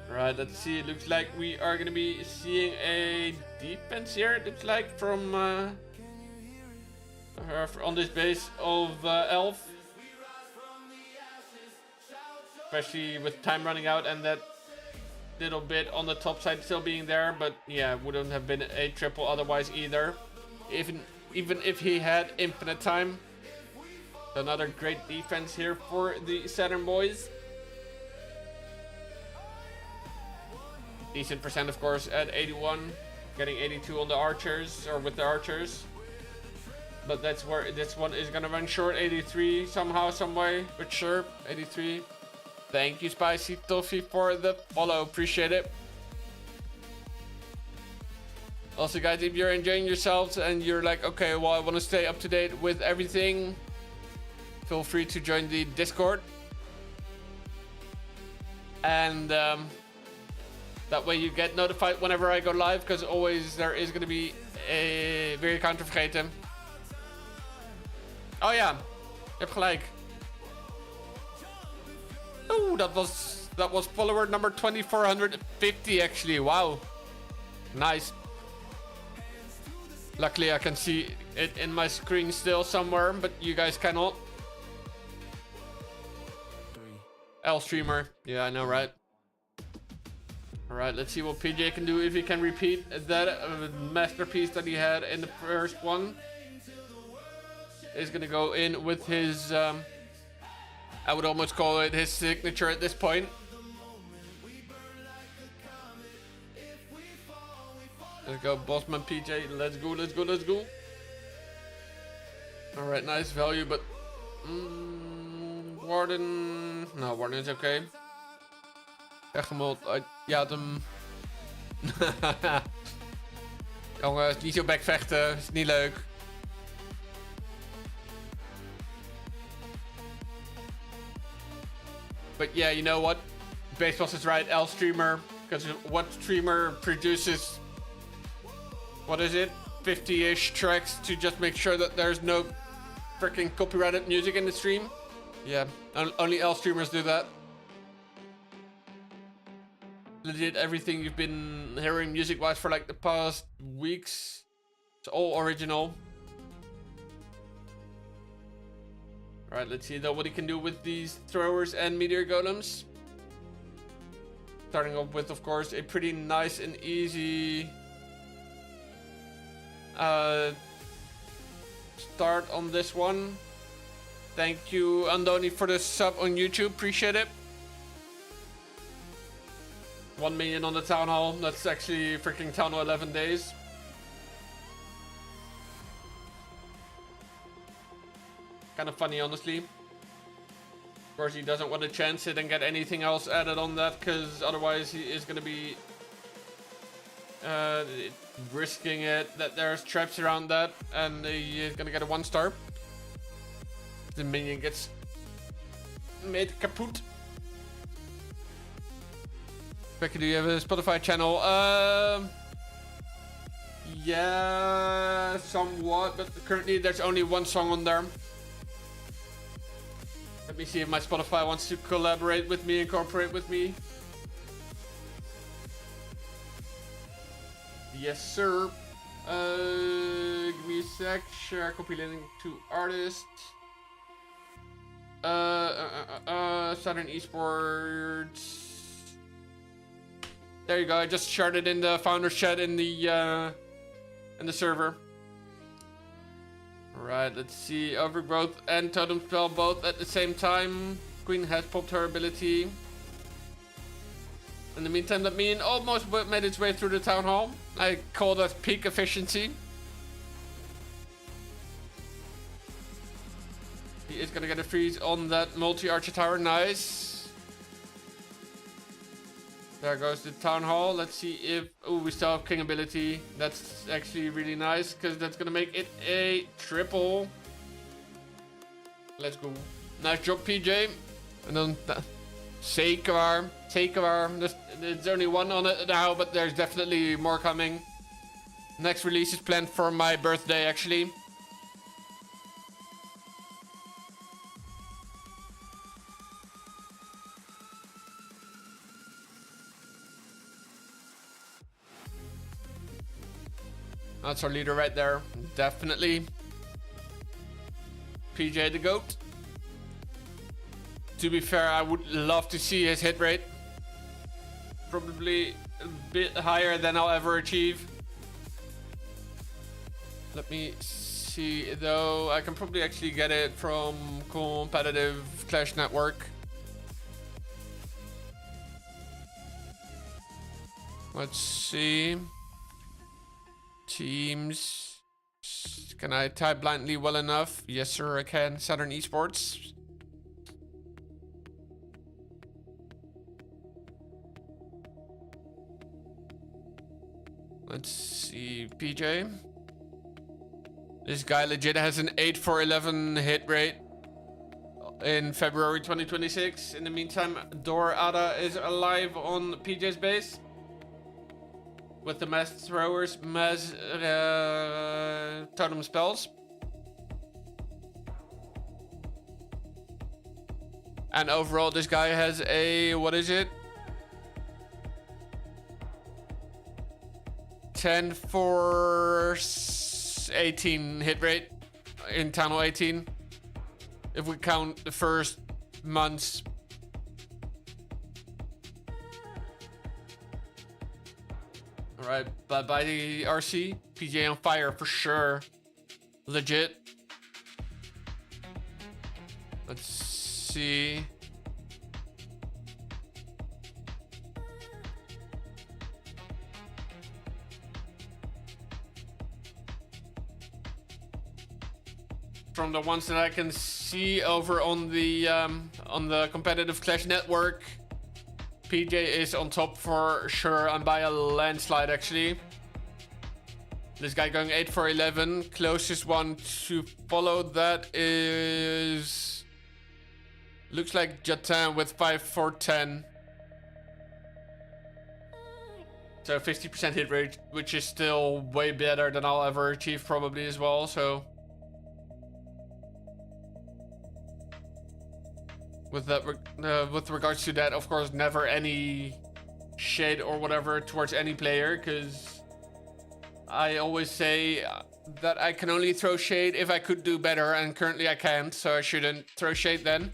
Right, let's see. It looks like we are gonna be seeing a defense here. It looks like from on this base of Elf, especially with time running out and that little bit on the top side still being there. But yeah, wouldn't have been a triple otherwise either, even if he had infinite time. Another great defense here for the Saturn boys. Decent percent, of course, at 81, getting 82 on the archers, or with the archers. But that's where this one is gonna run short. 83 somehow, some way, but sure, 83. Thank you, Spicy Toffee, for the follow. Appreciate it. Also, guys, if you're enjoying yourselves and you're like, okay, well, I want to stay up to date with everything, feel free to join the Discord. And that way you get notified whenever I go live, because always there is going to be a... Weer je counter vergeten. Oh ja, je hebt gelijk. Oh, that was follower number 2450 actually. Wow, nice. Luckily I can see it in my screen still somewhere, but you guys cannot. L streamer, yeah, I know, right? All right, let's see what PJ can do, if he can repeat that masterpiece that he had in the first one. Is gonna go in with his I would almost call it his signature at this point. Let's go, Bossman PJ. Let's go. All right, nice value, but Warden. No, Warden is okay. Echtgemold, je had hem. Jongens, niet zo backvechten, is niet leuk. But yeah, you know what? Baseballs is right, L streamer. Because what streamer produces, what is it, 50-ish tracks to just make sure that there's no freaking copyrighted music in the stream? Yeah, only L streamers do that. Legit, everything you've been hearing music-wise for like the past weeks, it's all original. Alright, let's see though what he can do with these throwers and meteor golems. Starting off with, of course, a pretty nice and easy start on this one. Thank you, Andoni, for the sub on YouTube. Appreciate it. 1 million on the Town Hall. That's actually freaking Town Hall 11 days. Kind of funny, honestly. Of course, he doesn't want to chance it and get anything else added on that, because otherwise he is going to be risking it that there's traps around that, and he is going to get a 1-star. The minion gets made kaput. Becky, do you have a Spotify channel? Yeah, somewhat, but currently there's only one song on there. Let me see if my Spotify wants to collaborate with me and cooperate with me. Yes, sir. Give me a sec. Share copy link to artist. Saturn eSports. There you go. I just shared it in the founders chat in the server. Alright, let's see. Overgrowth and Totem Spell both at the same time. Queen has popped her ability. In the meantime, that minion almost made its way through the Town Hall. I call that peak efficiency. He is gonna get a freeze on that multi-archer tower. Nice. There goes the Town Hall. Let's see if... Oh, we still have King ability. That's actually really nice, because that's going to make it a triple. Let's go. Nice job, PJ. And then... Sekar. There's only one on it now, but there's definitely more coming. Next release is planned for my birthday, actually. That's our leader right there. Definitely. PJ the GOAT. To be fair, I would love to see his hit rate. Probably a bit higher than I'll ever achieve. Let me see though. I can probably actually get it from competitive Clash Network. Let's see. Teams. Can I type blindly well enough? Yes, sir, I can. Saturn eSports. Let's see. PJ. This guy legit has an 8 for 11 hit rate in February 2026. In the meantime, Dor Ada is alive on PJ's base. With the mass throwers, mass totem spells. And overall, this guy has a, what is it? 10 for 18 hit rate in Town Hall 18. If we count the first months. Alright, bye bye the RC. PJ on fire for sure. Legit. Let's see. From the ones that I can see over on the competitive Clash Network, PJ is on top for sure, and by a landslide actually. This guy going 8 for 11. Closest one to follow that is... looks like Jatin with 5 for 10. So 50% hit rate, which is still way better than I'll ever achieve probably as well, so... With that, with regards to that, of course, never any shade or whatever towards any player, because I always say that I can only throw shade if I could do better, and currently I can't, so I shouldn't throw shade then.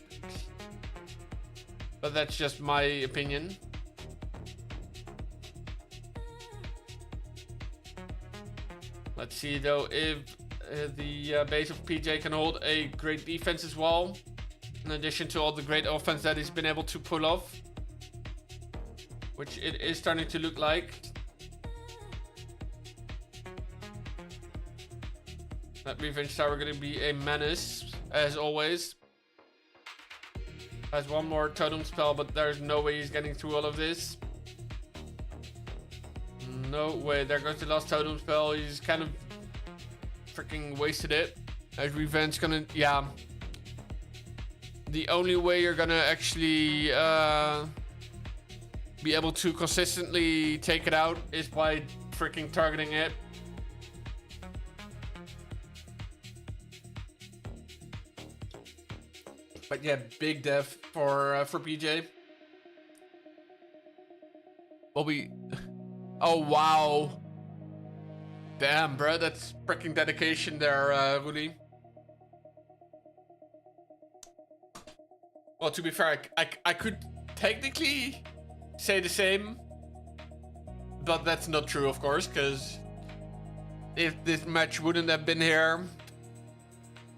But that's just my opinion. Let's see though if the base of PJ can hold a great defense as well, in addition to all the great offense that he's been able to pull off, which it is starting to look like. That Revenge Tower going to be a menace, as always. Has one more totem spell, but there's no way he's getting through all of this. No way. There goes the last totem spell. He's kind of freaking wasted it. As Revenge gonna... Yeah. The only way you're gonna actually be able to consistently take it out is by freaking targeting it. But yeah, big death for PJ. Will we... Oh, wow. Damn, bro. That's freaking dedication there, Ruli. Well, to be fair, I could technically say the same. But that's not true, of course, because if this match wouldn't have been here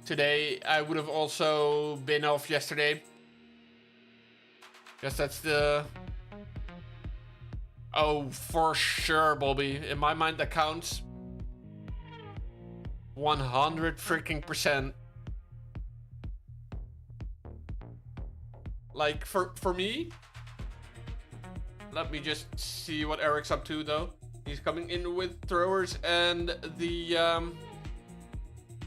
today, I would have also been off yesterday. Guess that's the... Oh, for sure, Bobby. In my mind, that counts. 100 freaking %. Like, for me... Let me just see what Eric's up to, though. He's coming in with throwers and the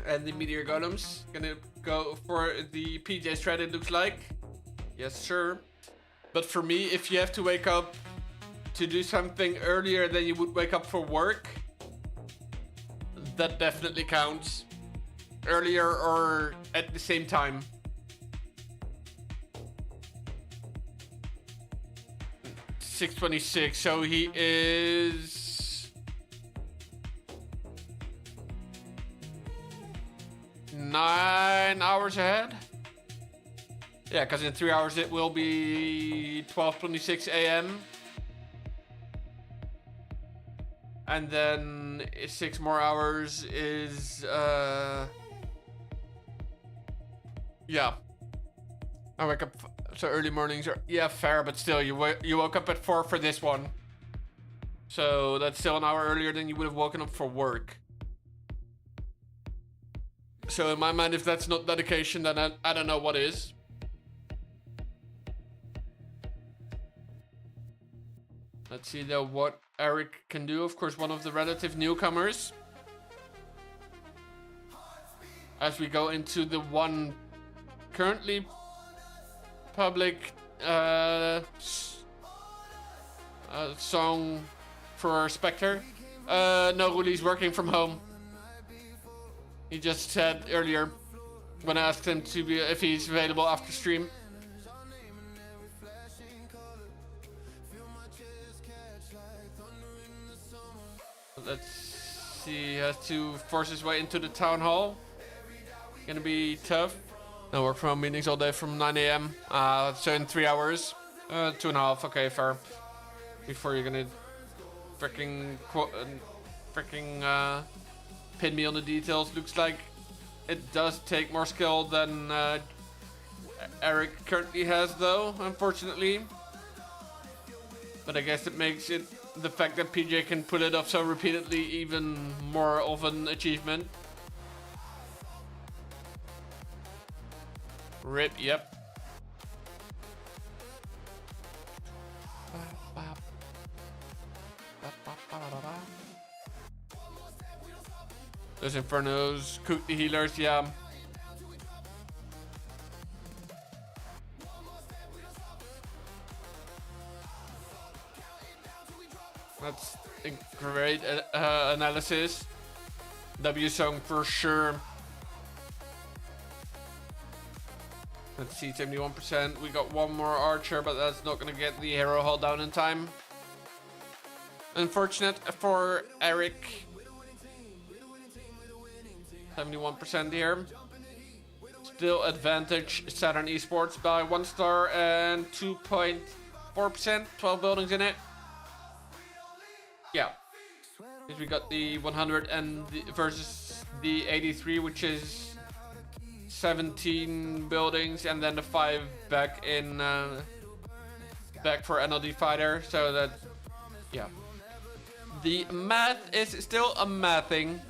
meteor golems. Gonna go for the PJ strat, it looks like. Yes, sir. But for me, if you have to wake up to do something earlier than you would wake up for work, that definitely counts. Earlier or at the same time. $626, so he is 9 hours ahead. Yeah, because in 3 hours it will be 12:26 a.m. And then 6 more hours is yeah. I wake up so early mornings are, yeah, fair, but still you woke up at 4 for this one. So that's still an hour earlier than you would have woken up for work. So in my mind, if that's not dedication, then I don't know what is. Let's see though what Eric can do. Of course, one of the relative newcomers. As we go into the one currently public song for Spectre. No, Ruli's working from home. He just said earlier when I asked him to be if he's available after stream. Let's see, he has to force his way into the town hall. Gonna be tough. No work from home meetings all day from 9 a.m. So in 3 hours. 2.5, okay, fair. Before you're gonna freaking pin me on the details. Looks like it does take more skill than Eric currently has, though, unfortunately. But I guess it makes it, the fact that PJ can pull it off so repeatedly, even more of an achievement. Rip, yep. Those Infernos, cook the healers, yeah. That's a great analysis. W song for sure. Let's see, 71%. We got one more archer, but that's not going to get the hero hull down in time. Unfortunate for Eric. 71% here. Still advantage Saturn eSports by 1 star and 2.4%. 12 buildings in it. Yeah. Because we got the 100 and versus the 83, which is 17 buildings, and then the 5 back in back for NLD Fighter. So that, yeah, the math is still a mathing.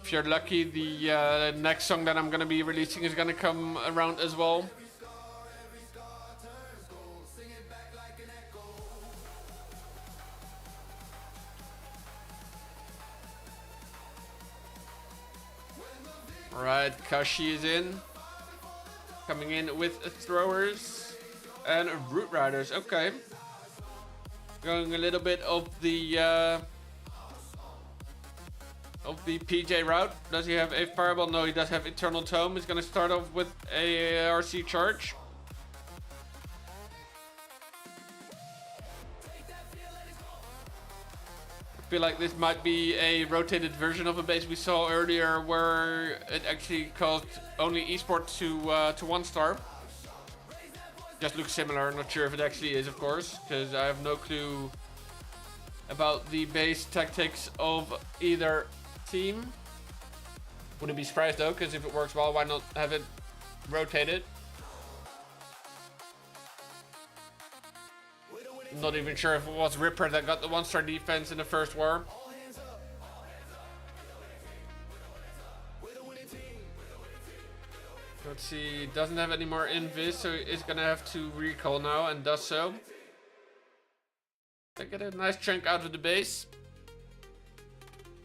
If you're lucky, the next song that I'm gonna be releasing is gonna come around as well. Alright, Kashi is in. Coming in with throwers and root riders. Okay. Going a little bit of the PJ route. Does he have a fireball? No, he does have eternal tome. He's gonna start off with a RC charge. I feel like this might be a rotated version of a base we saw earlier, where it actually caused only eSports to 1 star. Just looks similar. Not sure if it actually is, of course, because I have no clue about the base tactics of either team. Wouldn't be surprised though, because if it works well, why not have it rotated? Not even sure if it was Ripper that got the 1-star defense in the first war. Let's see, doesn't have any more invis, so he's gonna have to recall now, and does so. They get a nice chunk out of the base.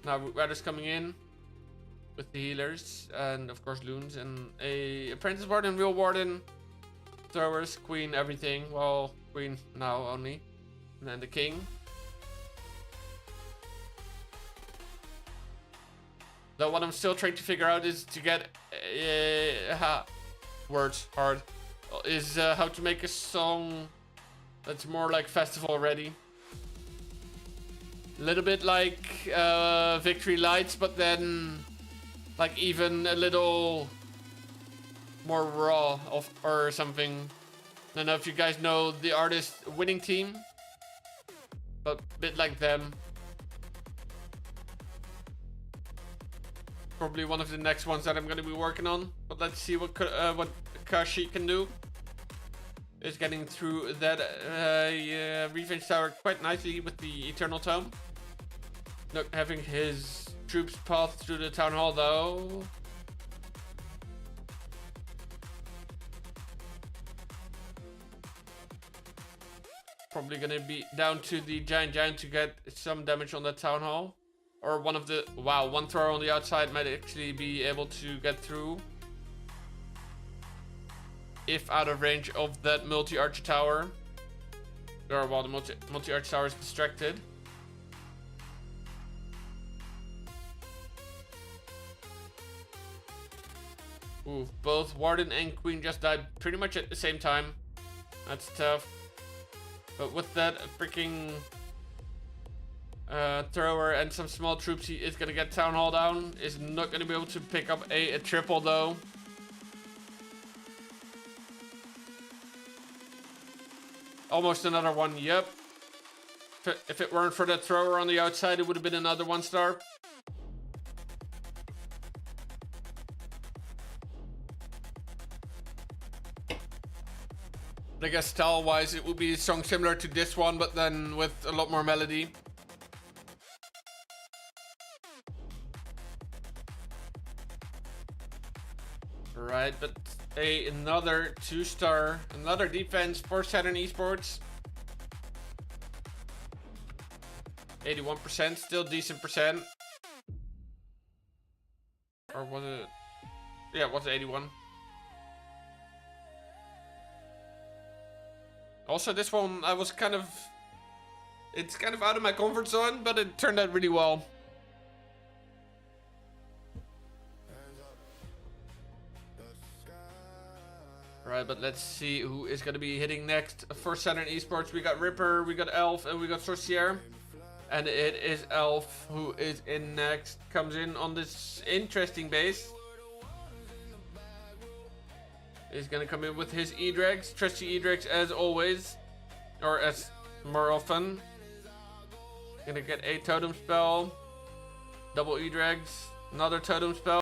Now Riders coming in with the healers, and of course Loons, and a Apprentice Warden, Real Warden, throwers, Queen, everything. Well, Queen now only, and then the King. Though what I'm still trying to figure out is to get words hard is how to make a song that's more like festival ready. A little bit like Victory Lights, but then like even a little more raw or something. I don't know if you guys know the artist Winning Team, but a bit like them. Probably one of the next ones that I'm going to be working on. But let's see what Kashi can do. Is getting through that Revenge Tower quite nicely with the Eternal Tome. Not having his troops pass through the Town Hall though. Probably gonna be down to the Giant to get some damage on that Town Hall. Or one of the... Wow, 1 thrower on the outside might actually be able to get through. If out of range of that multi-archer tower. Or while the multi-archer tower is distracted. Ooh, both Warden and Queen just died pretty much at the same time. That's tough. But with that freaking thrower and some small troops, he is going to get Town Hall down. Is not going to be able to pick up a triple though. Almost another one, yep. If it weren't for that thrower on the outside, it would have been another 1-star. I guess style-wise, it would be a song similar to this one, but then with a lot more melody. Right, but another 2-star, another defense for Saturn eSports. 81%, still decent percent. Or was it? Yeah, it was 81. Also, this one, I was kind of... It's kind of out of my comfort zone, but it turned out really well. Alright, but let's see who is going to be hitting next for Saturn eSports. We got Ripper, we got Elf, and we got Sorcier. And it is Elf who is in next. Comes in on this interesting base. He's gonna come in with his E-Dregs, trusty E-Dregs as always. Or as more often. Gonna get a totem spell, double E-Dregs, another totem spell.